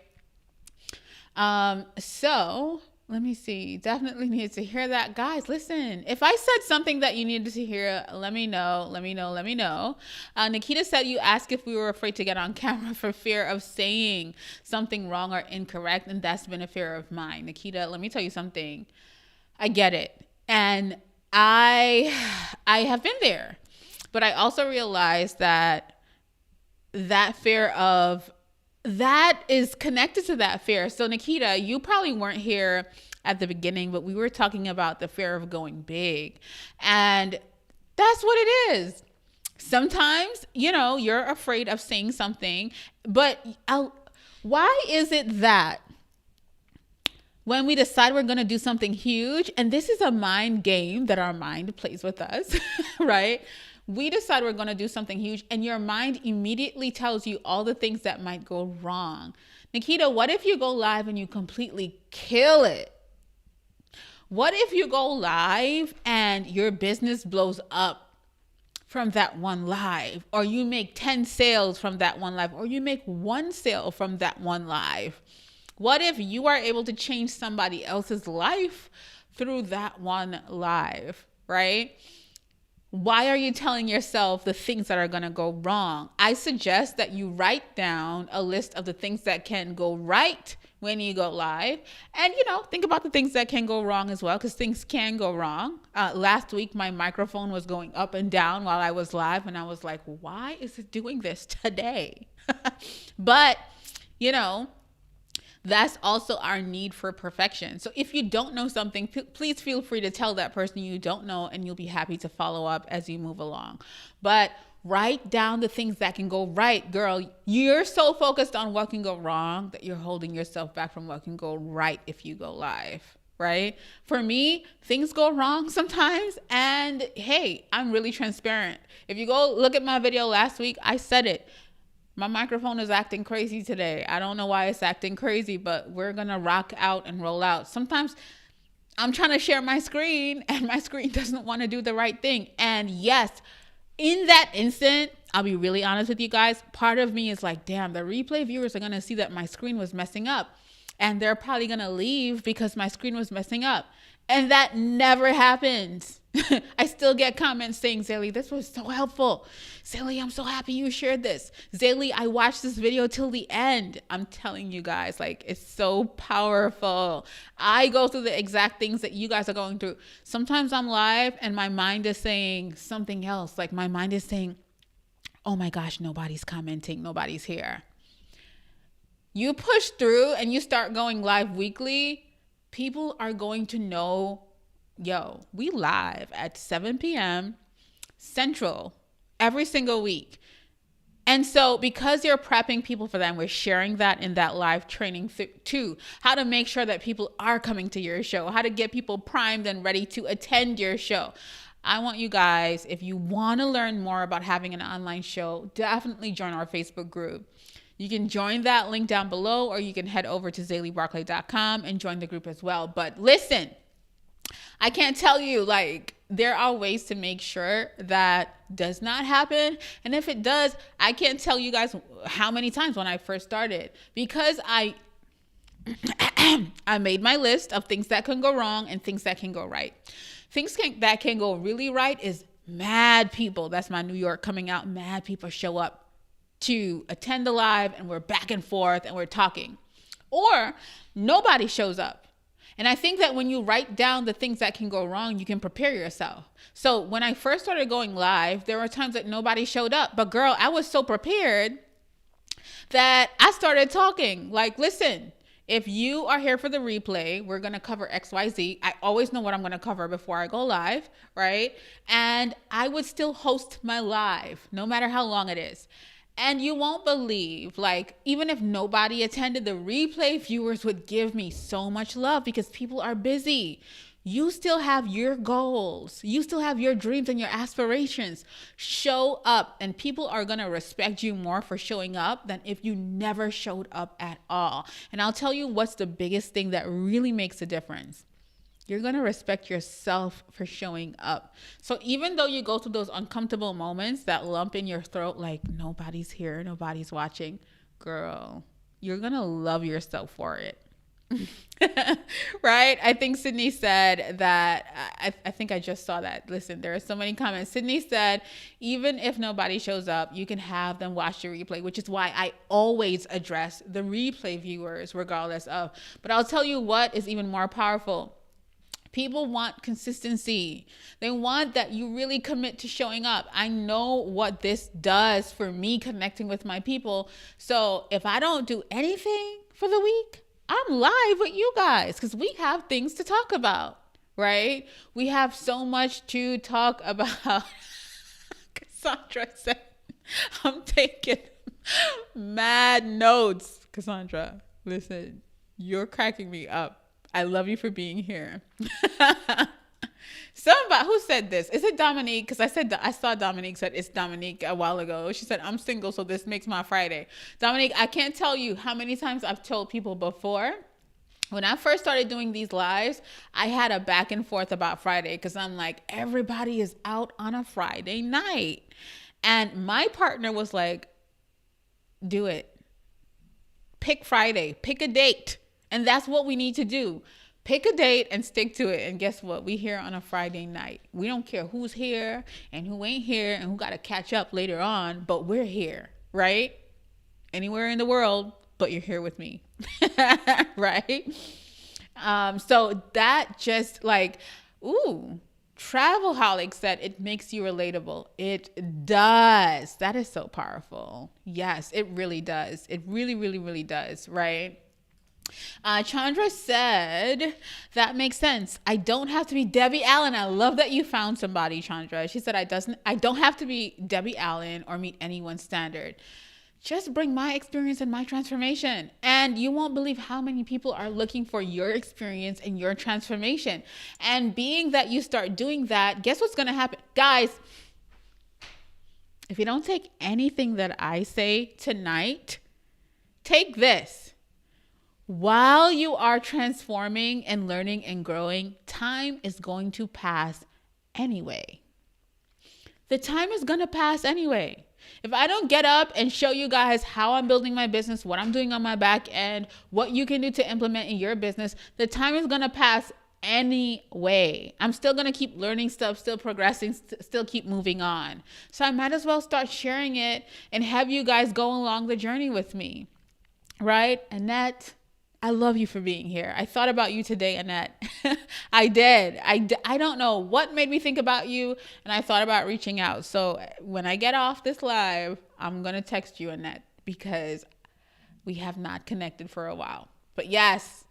So let me see. Definitely needed to hear that. Guys, listen, if I said something that you needed to hear, let me know. Nikita said you asked if we were afraid to get on camera for fear of saying something wrong or incorrect. And that's been a fear of mine. Nikita, let me tell you something. I get it. And I have been there, but I also realized that fear of that is connected to that fear. So Nikita, you probably weren't here at the beginning, but we were talking about the fear of going big. And that's what it is. Sometimes, you're afraid of saying something, but why is it that when we decide we're going to do something huge, and this is a mind game that our mind plays with us, right? We decide we're going to do something huge, and your mind immediately tells you all the things that might go wrong. Nikita, what if you go live and you completely kill it? What if you go live and your business blows up from that one live, or you make 10 sales from that one live, or you make 1 sale from that one live? What if you are able to change somebody else's life through that one live, right? Why are you telling yourself the things that are going to go wrong? I suggest that you write down a list of the things that can go right when you go live. And, think about the things that can go wrong as well, because things can go wrong. Last week, my microphone was going up and down while I was live. And I was like, why is it doing this today? But, that's also our need for perfection. So if you don't know something, please feel free to tell that person you don't know, and you'll be happy to follow up as you move along. But write down the things that can go right. Girl, you're so focused on what can go wrong that you're holding yourself back from what can go right if you go live, right? For me, things go wrong sometimes. And hey, I'm really transparent. If you go look at my video last week, I said it. My microphone is acting crazy today. I don't know why it's acting crazy, but we're going to rock out and roll out. Sometimes I'm trying to share my screen and my screen doesn't want to do the right thing. And yes, in that instant, I'll be really honest with you guys. Part of me is like, damn, the replay viewers are going to see that my screen was messing up, and they're probably going to leave because my screen was messing up. And that never happens. I still get comments saying, Zaylee, this was so helpful. Zaylee, I'm so happy you shared this. Zaylee, I watched this video till the end. I'm telling you guys, like, it's so powerful. I go through the exact things that you guys are going through. Sometimes I'm live and my mind is saying something else. Like, my mind is saying, oh my gosh, nobody's commenting. Nobody's here. You push through and you start going live weekly. People are going to know, yo, we live at 7 p.m. Central every single week. And so because you're prepping people for that, and we're sharing that in that live training too, how to make sure that people are coming to your show, how to get people primed and ready to attend your show. I want you guys, if you want to learn more about having an online show, definitely join our Facebook group. You can join that link down below, or you can head over to ZayleeBarclay.com and join the group as well. But listen, I can't tell you, like, there are ways to make sure that does not happen. And if it does, I can't tell you guys how many times when I first started, because I made my list of things that can go wrong and things that can go right. That can go really right is mad people. That's my New York coming out. Mad people show up to attend the live, and we're back and forth and we're talking. or nobody shows up. And I think that when you write down the things that can go wrong, you can prepare yourself. So when I first started going live, there were times that nobody showed up. But girl, I was so prepared that I started talking. Like, listen, if you are here for the replay, we're going to cover XYZ. I always know what I'm going to cover before I go live, right? And I would still host my live, no matter how long it is. And you won't believe, like, even if nobody attended, the replay viewers would give me so much love because people are busy. You still have your goals. You still have your dreams and your aspirations. Show up, and people are going to respect you more for showing up than if you never showed up at all. And I'll tell you what's the biggest thing that really makes a difference. You're going to respect yourself for showing up. So even though you go through those uncomfortable moments, that lump in your throat, like nobody's here, nobody's watching, girl, you're going to love yourself for it. Right? I think Sydney said that, I think I just saw that. Listen, there are so many comments. Sydney said, even if nobody shows up, you can have them watch the replay, which is why I always address the replay viewers regardless of. But I'll tell you what is even more powerful. People want consistency. They want that you really commit to showing up. I know what this does for me connecting with my people. So if I don't do anything for the week, I'm live with you guys because we have things to talk about, right? We have so much to talk about. Cassandra said, I'm taking mad notes. Cassandra, listen, you're cracking me up. I love you for being here. Somebody who said this? Is it Dominique? Because I saw Dominique said it's Dominique a while ago. She said, I'm single, so this makes my Friday. Dominique, I can't tell you how many times I've told people before. When I first started doing these lives, I had a back and forth about Friday because I'm like, everybody is out on a Friday night. And my partner was like, do it. Pick Friday. Pick a date. And that's what we need to do. Pick a date and stick to it. And guess what? We here on a Friday night. We don't care who's here and who ain't here and who got to catch up later on, but we're here, right? Anywhere in the world, but you're here with me, right? So that just like, ooh, Travelholic said it makes you relatable. It does. That is so powerful. Yes, it really does. It really, really, really does, right? Chandra said, that makes sense. I don't have to be Debbie Allen. I love that you found somebody, Chandra. She said, I don't have to be Debbie Allen or meet anyone's standard. Just bring my experience and my transformation. And you won't believe how many people are looking for your experience and your transformation. And being that you start doing that, guess what's going to happen? Guys, if you don't take anything that I say tonight, take this. While you are transforming and learning and growing, time is going to pass anyway. The time is going to pass anyway. If I don't get up and show you guys how I'm building my business, what I'm doing on my back end, what you can do to implement in your business, the time is going to pass anyway. I'm still going to keep learning stuff, still progressing, still keep moving on. So I might as well start sharing it and have you guys go along the journey with me. Right? Annette, I love you for being here. I thought about you today, Annette. I did. I don't know what made me think about you, and I thought about reaching out. So when I get off this live, I'm going to text you, Annette, because we have not connected for a while. But yes,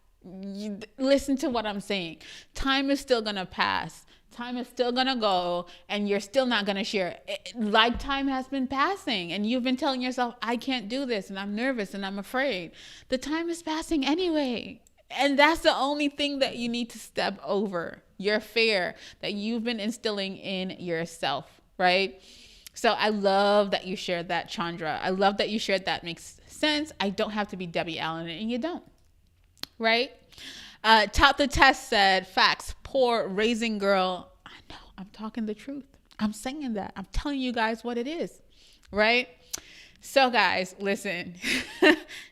listen to what I'm saying. Time is still going to pass. Time is still going to go, and you're still not going to share. Like time has been passing, and you've been telling yourself, I can't do this, and I'm nervous, and I'm afraid. The time is passing anyway. And that's the only thing that you need to step over, your fear that you've been instilling in yourself, right? So I love that you shared that, Chandra. I love that you shared that. Makes sense. I don't have to be Debbie Allen, and you don't, right? Top the Test said, facts, poor raising girl. I know, I'm talking the truth. I'm saying that. I'm telling you guys what it is, right? So guys, listen,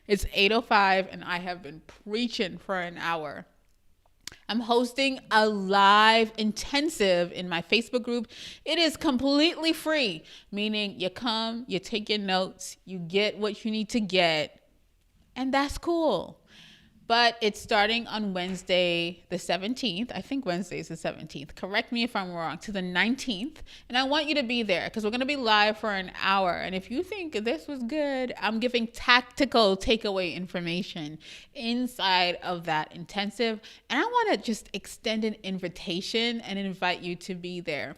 it's 8:05 and I have been preaching for an hour. I'm hosting a live intensive in my Facebook group. It is completely free, meaning you come, you take your notes, you get what you need to get, and that's cool. But it's starting on Wednesday, the 17th. I think Wednesday is the 17th. Correct me if I'm wrong, to the 19th. And I want you to be there because we're going to be live for an hour. And if you think this was good, I'm giving tactical takeaway information inside of that intensive. And I want to just extend an invitation and invite you to be there.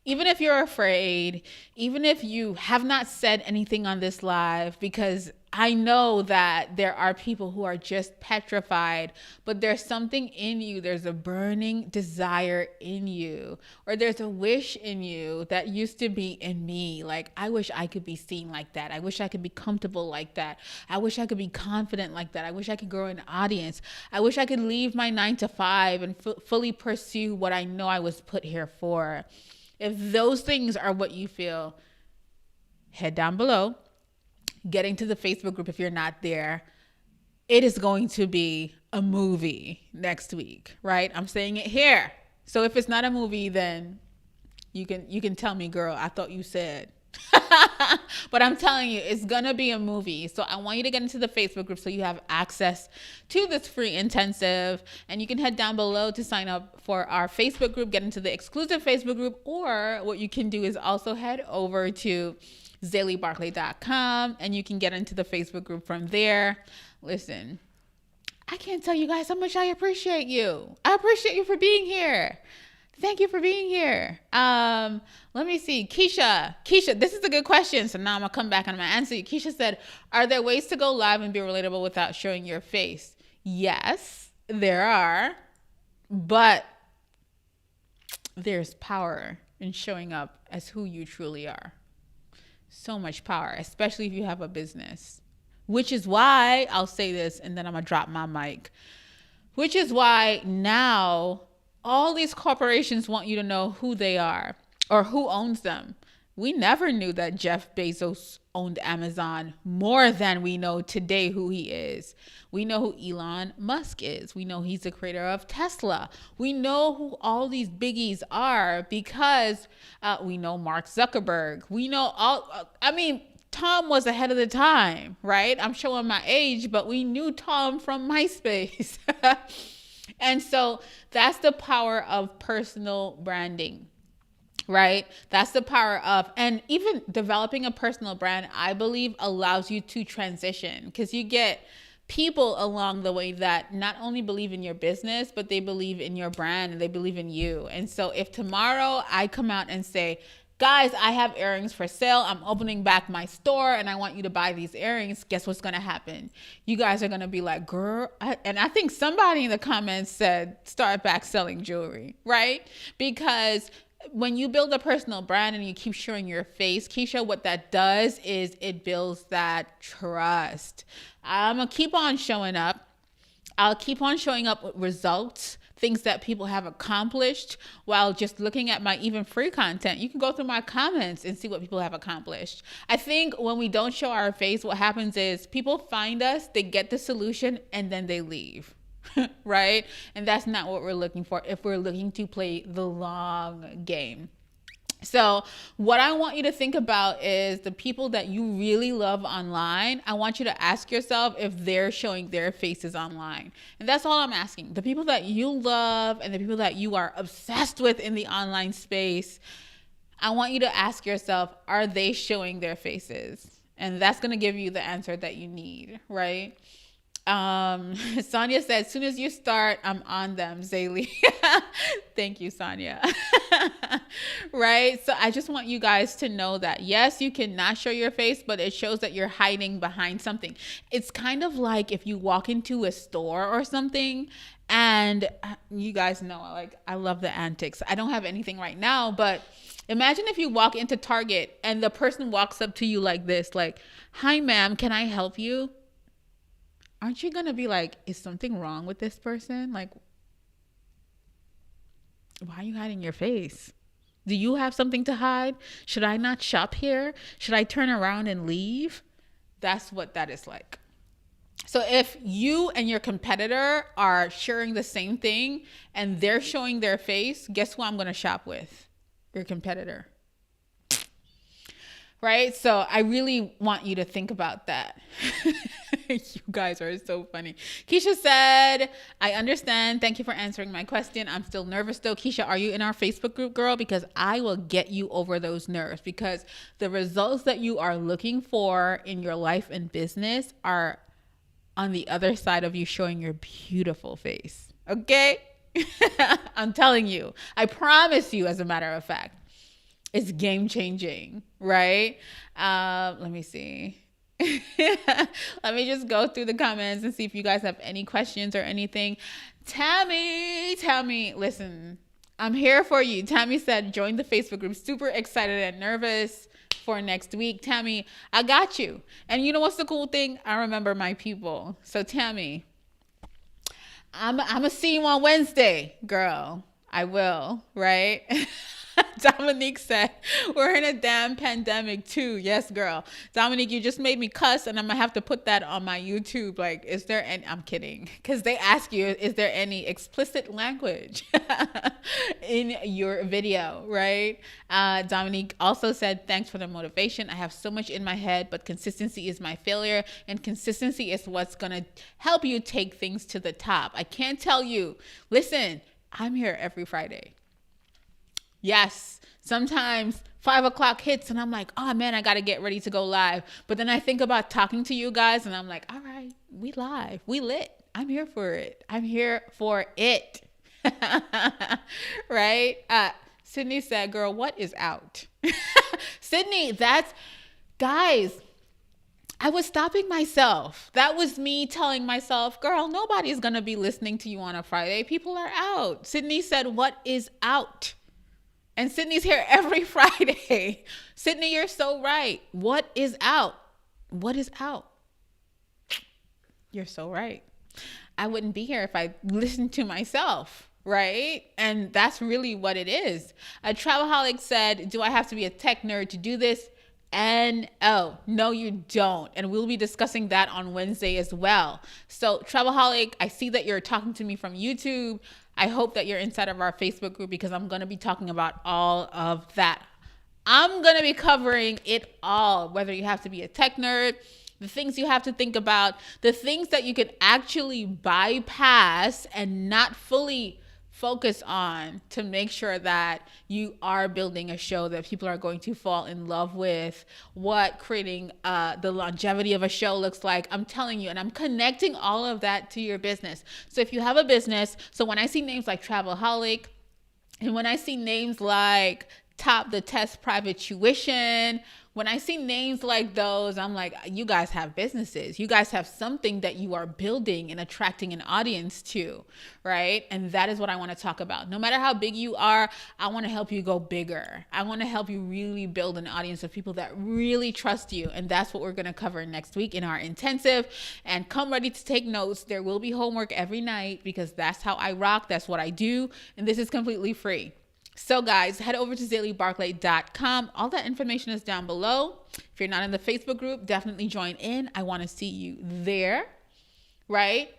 Even if you're afraid, even if you have not said anything on this live, because I know that there are people who are just petrified, but there's something in you. There's a burning desire in you, or there's a wish in you that used to be in me. Like, I wish I could be seen like that. I wish I could be comfortable like that. I wish I could be confident like that. I wish I could grow an audience. I wish I could leave my 9 to 5 and fully pursue what I know I was put here for. If those things are what you feel, head down below, get into the Facebook group if you're not there. It is going to be a movie next week, right? I'm saying it here. So if it's not a movie, then you can tell me, girl, I thought you said. But I'm telling you, it's gonna be a movie. So I want you to get into the Facebook group so you have access to this free intensive, and you can head down below to sign up for our Facebook group, get into the exclusive Facebook group, or what you can do is also head over to ZaleyBarclay.com and you can get into the Facebook group from there. Listen, I can't tell you guys how much I appreciate you. I appreciate you for being here. Thank you for being here. Let me see. Keisha, this is a good question. So now I'm going to come back and I'm going to answer you. Keisha said, are there ways to go live and be relatable without showing your face? Yes, there are. But there's power in showing up as who you truly are. So much power, especially if you have a business. Which is why, I'll say this and then I'm going to drop my mic. Which is why now all these corporations want you to know who they are or who owns them. We never knew that Jeff Bezos owned Amazon more than we know today who he is. We know who Elon Musk is. We know he's the creator of Tesla. We know who all these biggies are because we know Mark Zuckerberg. We know Tom was ahead of the time, right? I'm showing my age, but we knew Tom from MySpace. And so that's the power of personal branding, right? That's the power of, and even developing a personal brand, I believe allows you to transition because you get people along the way that not only believe in your business, but they believe in your brand and they believe in you. And so if tomorrow I come out and say, guys, I have earrings for sale. I'm opening back my store and I want you to buy these earrings. Guess what's going to happen? You guys are going to be like, girl. And I think somebody in the comments said, start back selling jewelry, right? Because when you build a personal brand and you keep showing your face, Keisha, what that does is it builds that trust. I'm going to keep on showing up. I'll keep on showing up with results, things that people have accomplished while just looking at my even free content. You can go through my comments and see what people have accomplished. I think when we don't show our face, what happens is people find us, they get the solution, and then they leave. Right? And that's not what we're looking for if we're looking to play the long game. So what I want you to think about is the people that you really love online. I want you to ask yourself if they're showing their faces online. And that's all I'm asking. The people that you love and the people that you are obsessed with in the online space, I want you to ask yourself, are they showing their faces? And that's going to give you the answer that you need, right? Sonia said, as soon as you start, I'm on them, Zaley. Thank you, Sonia. Right? So I just want you guys to know that, yes, you cannot show your face, but it shows that you're hiding behind something. It's kind of like if you walk into a store or something and you guys know, like, I love the antics. I don't have anything right now, but imagine if you walk into Target and the person walks up to you like this, like, hi, ma'am, can I help you? Aren't you going to be like, is something wrong with this person? Like, why are you hiding your face? Do you have something to hide? Should I not shop here? Should I turn around and leave? That's what that is like. So if you and your competitor are sharing the same thing and they're showing their face, guess who I'm going to shop with? Your competitor. right? So I really want you to think about that. You guys are so funny. Keisha said, I understand. Thank you for answering my question. I'm still nervous though. Keisha, are you in our Facebook group, girl? Because I will get you over those nerves, because the results that you are looking for in your life and business are on the other side of you showing your beautiful face. Okay? I'm telling you. I promise you, as a matter of fact. It's game changing, right? Let me see. Let me just go through the comments and see if you guys have any questions or anything. Tammy, listen, I'm here for you. Tammy said, join the Facebook group. Super excited and nervous for next week. Tammy, I got you. And you know what's the cool thing? I remember my people. So Tammy, I'm gonna see you on Wednesday, girl. I will, right? Dominique said, we're in a damn pandemic too. Yes, girl. Dominique, you just made me cuss, and I'm going to have to put that on my YouTube. Like, is there any, I'm kidding. Because they ask you, is there any explicit language in your video, right? Dominique also said, thanks for the motivation. I have so much in my head, but consistency is my failure. And consistency is what's going to help you take things to the top. I can't tell you. Listen, I'm here every Friday. Yes, sometimes 5 o'clock hits and I'm like, oh man, I got to get ready to go live. But then I think about talking to you guys and I'm like, all right, we live, we lit. I'm here for it. I'm here for it. Right? Sydney said, girl, what is out? Sydney, guys, I was stopping myself. That was me telling myself, girl, nobody's going to be listening to you on a Friday. People are out. Sydney said, what is out? And Sydney's here every Friday. Sydney, you're so right. What is out? What is out? You're so right. I wouldn't be here if I listened to myself, right? And that's really what it is. A Travelholic said, do I have to be a tech nerd to do this? And no, you don't. And we'll be discussing that on Wednesday as well. So Travelholic, I see that you're talking to me from YouTube. I hope that you're inside of our Facebook group, because I'm going to be talking about all of that. I'm going to be covering it all, whether you have to be a tech nerd, the things you have to think about, the things that you can actually bypass and not fully focus on to make sure that you are building a show that people are going to fall in love with, what creating the longevity of a show looks like. I'm telling you, and I'm connecting all of that to your business. So if you have a business, so when I see names like Travelholic, and when I see names like Top the Test Private Tuition, when I see names like those, I'm like, you guys have businesses. You guys have something that you are building and attracting an audience to, right? And that is what I want to talk about. No matter how big you are, I want to help you go bigger. I want to help you really build an audience of people that really trust you. And that's what we're going to cover next week in our intensive. And come ready to take notes. There will be homework every night, because that's how I rock. That's what I do. And this is completely free. So guys, head over to ZaleyBarclay.com. All that information is down below. If you're not in the Facebook group, definitely join in. I want to see you there, right?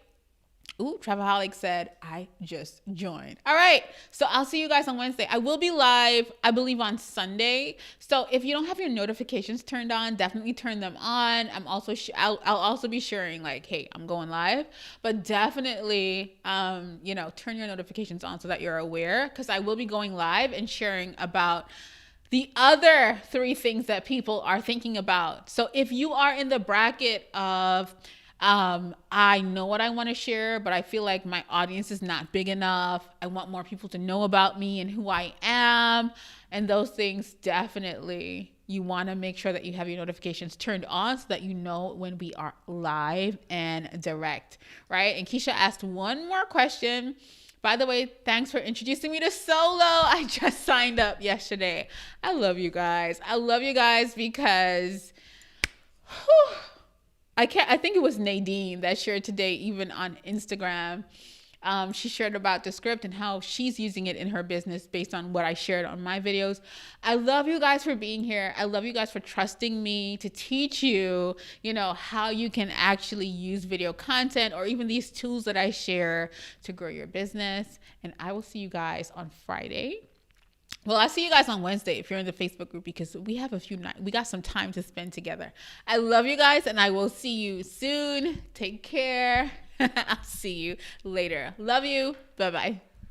Ooh, Travelholic said, I just joined. All right. So I'll see you guys on Wednesday. I will be live, I believe, on Sunday. So if you don't have your notifications turned on, definitely turn them on. I'll also be sharing like, hey, I'm going live, but definitely, turn your notifications on so that you're aware, because I will be going live and sharing about the other 3 things that people are thinking about. So if you are in the bracket of, I know what I want to share, but I feel like my audience is not big enough. I want more people to know about me and who I am. And those things, definitely, you want to make sure that you have your notifications turned on so that you know when we are live and direct, right? And Keisha asked one more question. By the way, thanks for introducing me to Solo. I just signed up yesterday. I love you guys. I love you guys because... I think it was Nadine that shared today, even on Instagram. She shared about the script and how she's using it in her business based on what I shared on my videos. I love you guys for being here. I love you guys for trusting me to teach you, how you can actually use video content or even these tools that I share to grow your business. And I will see you guys on Friday. Well, I'll see you guys on Wednesday if you're in the Facebook group, because we have we got some time to spend together. I love you guys, and I will see you soon. Take care. I'll see you later. Love you. Bye-bye.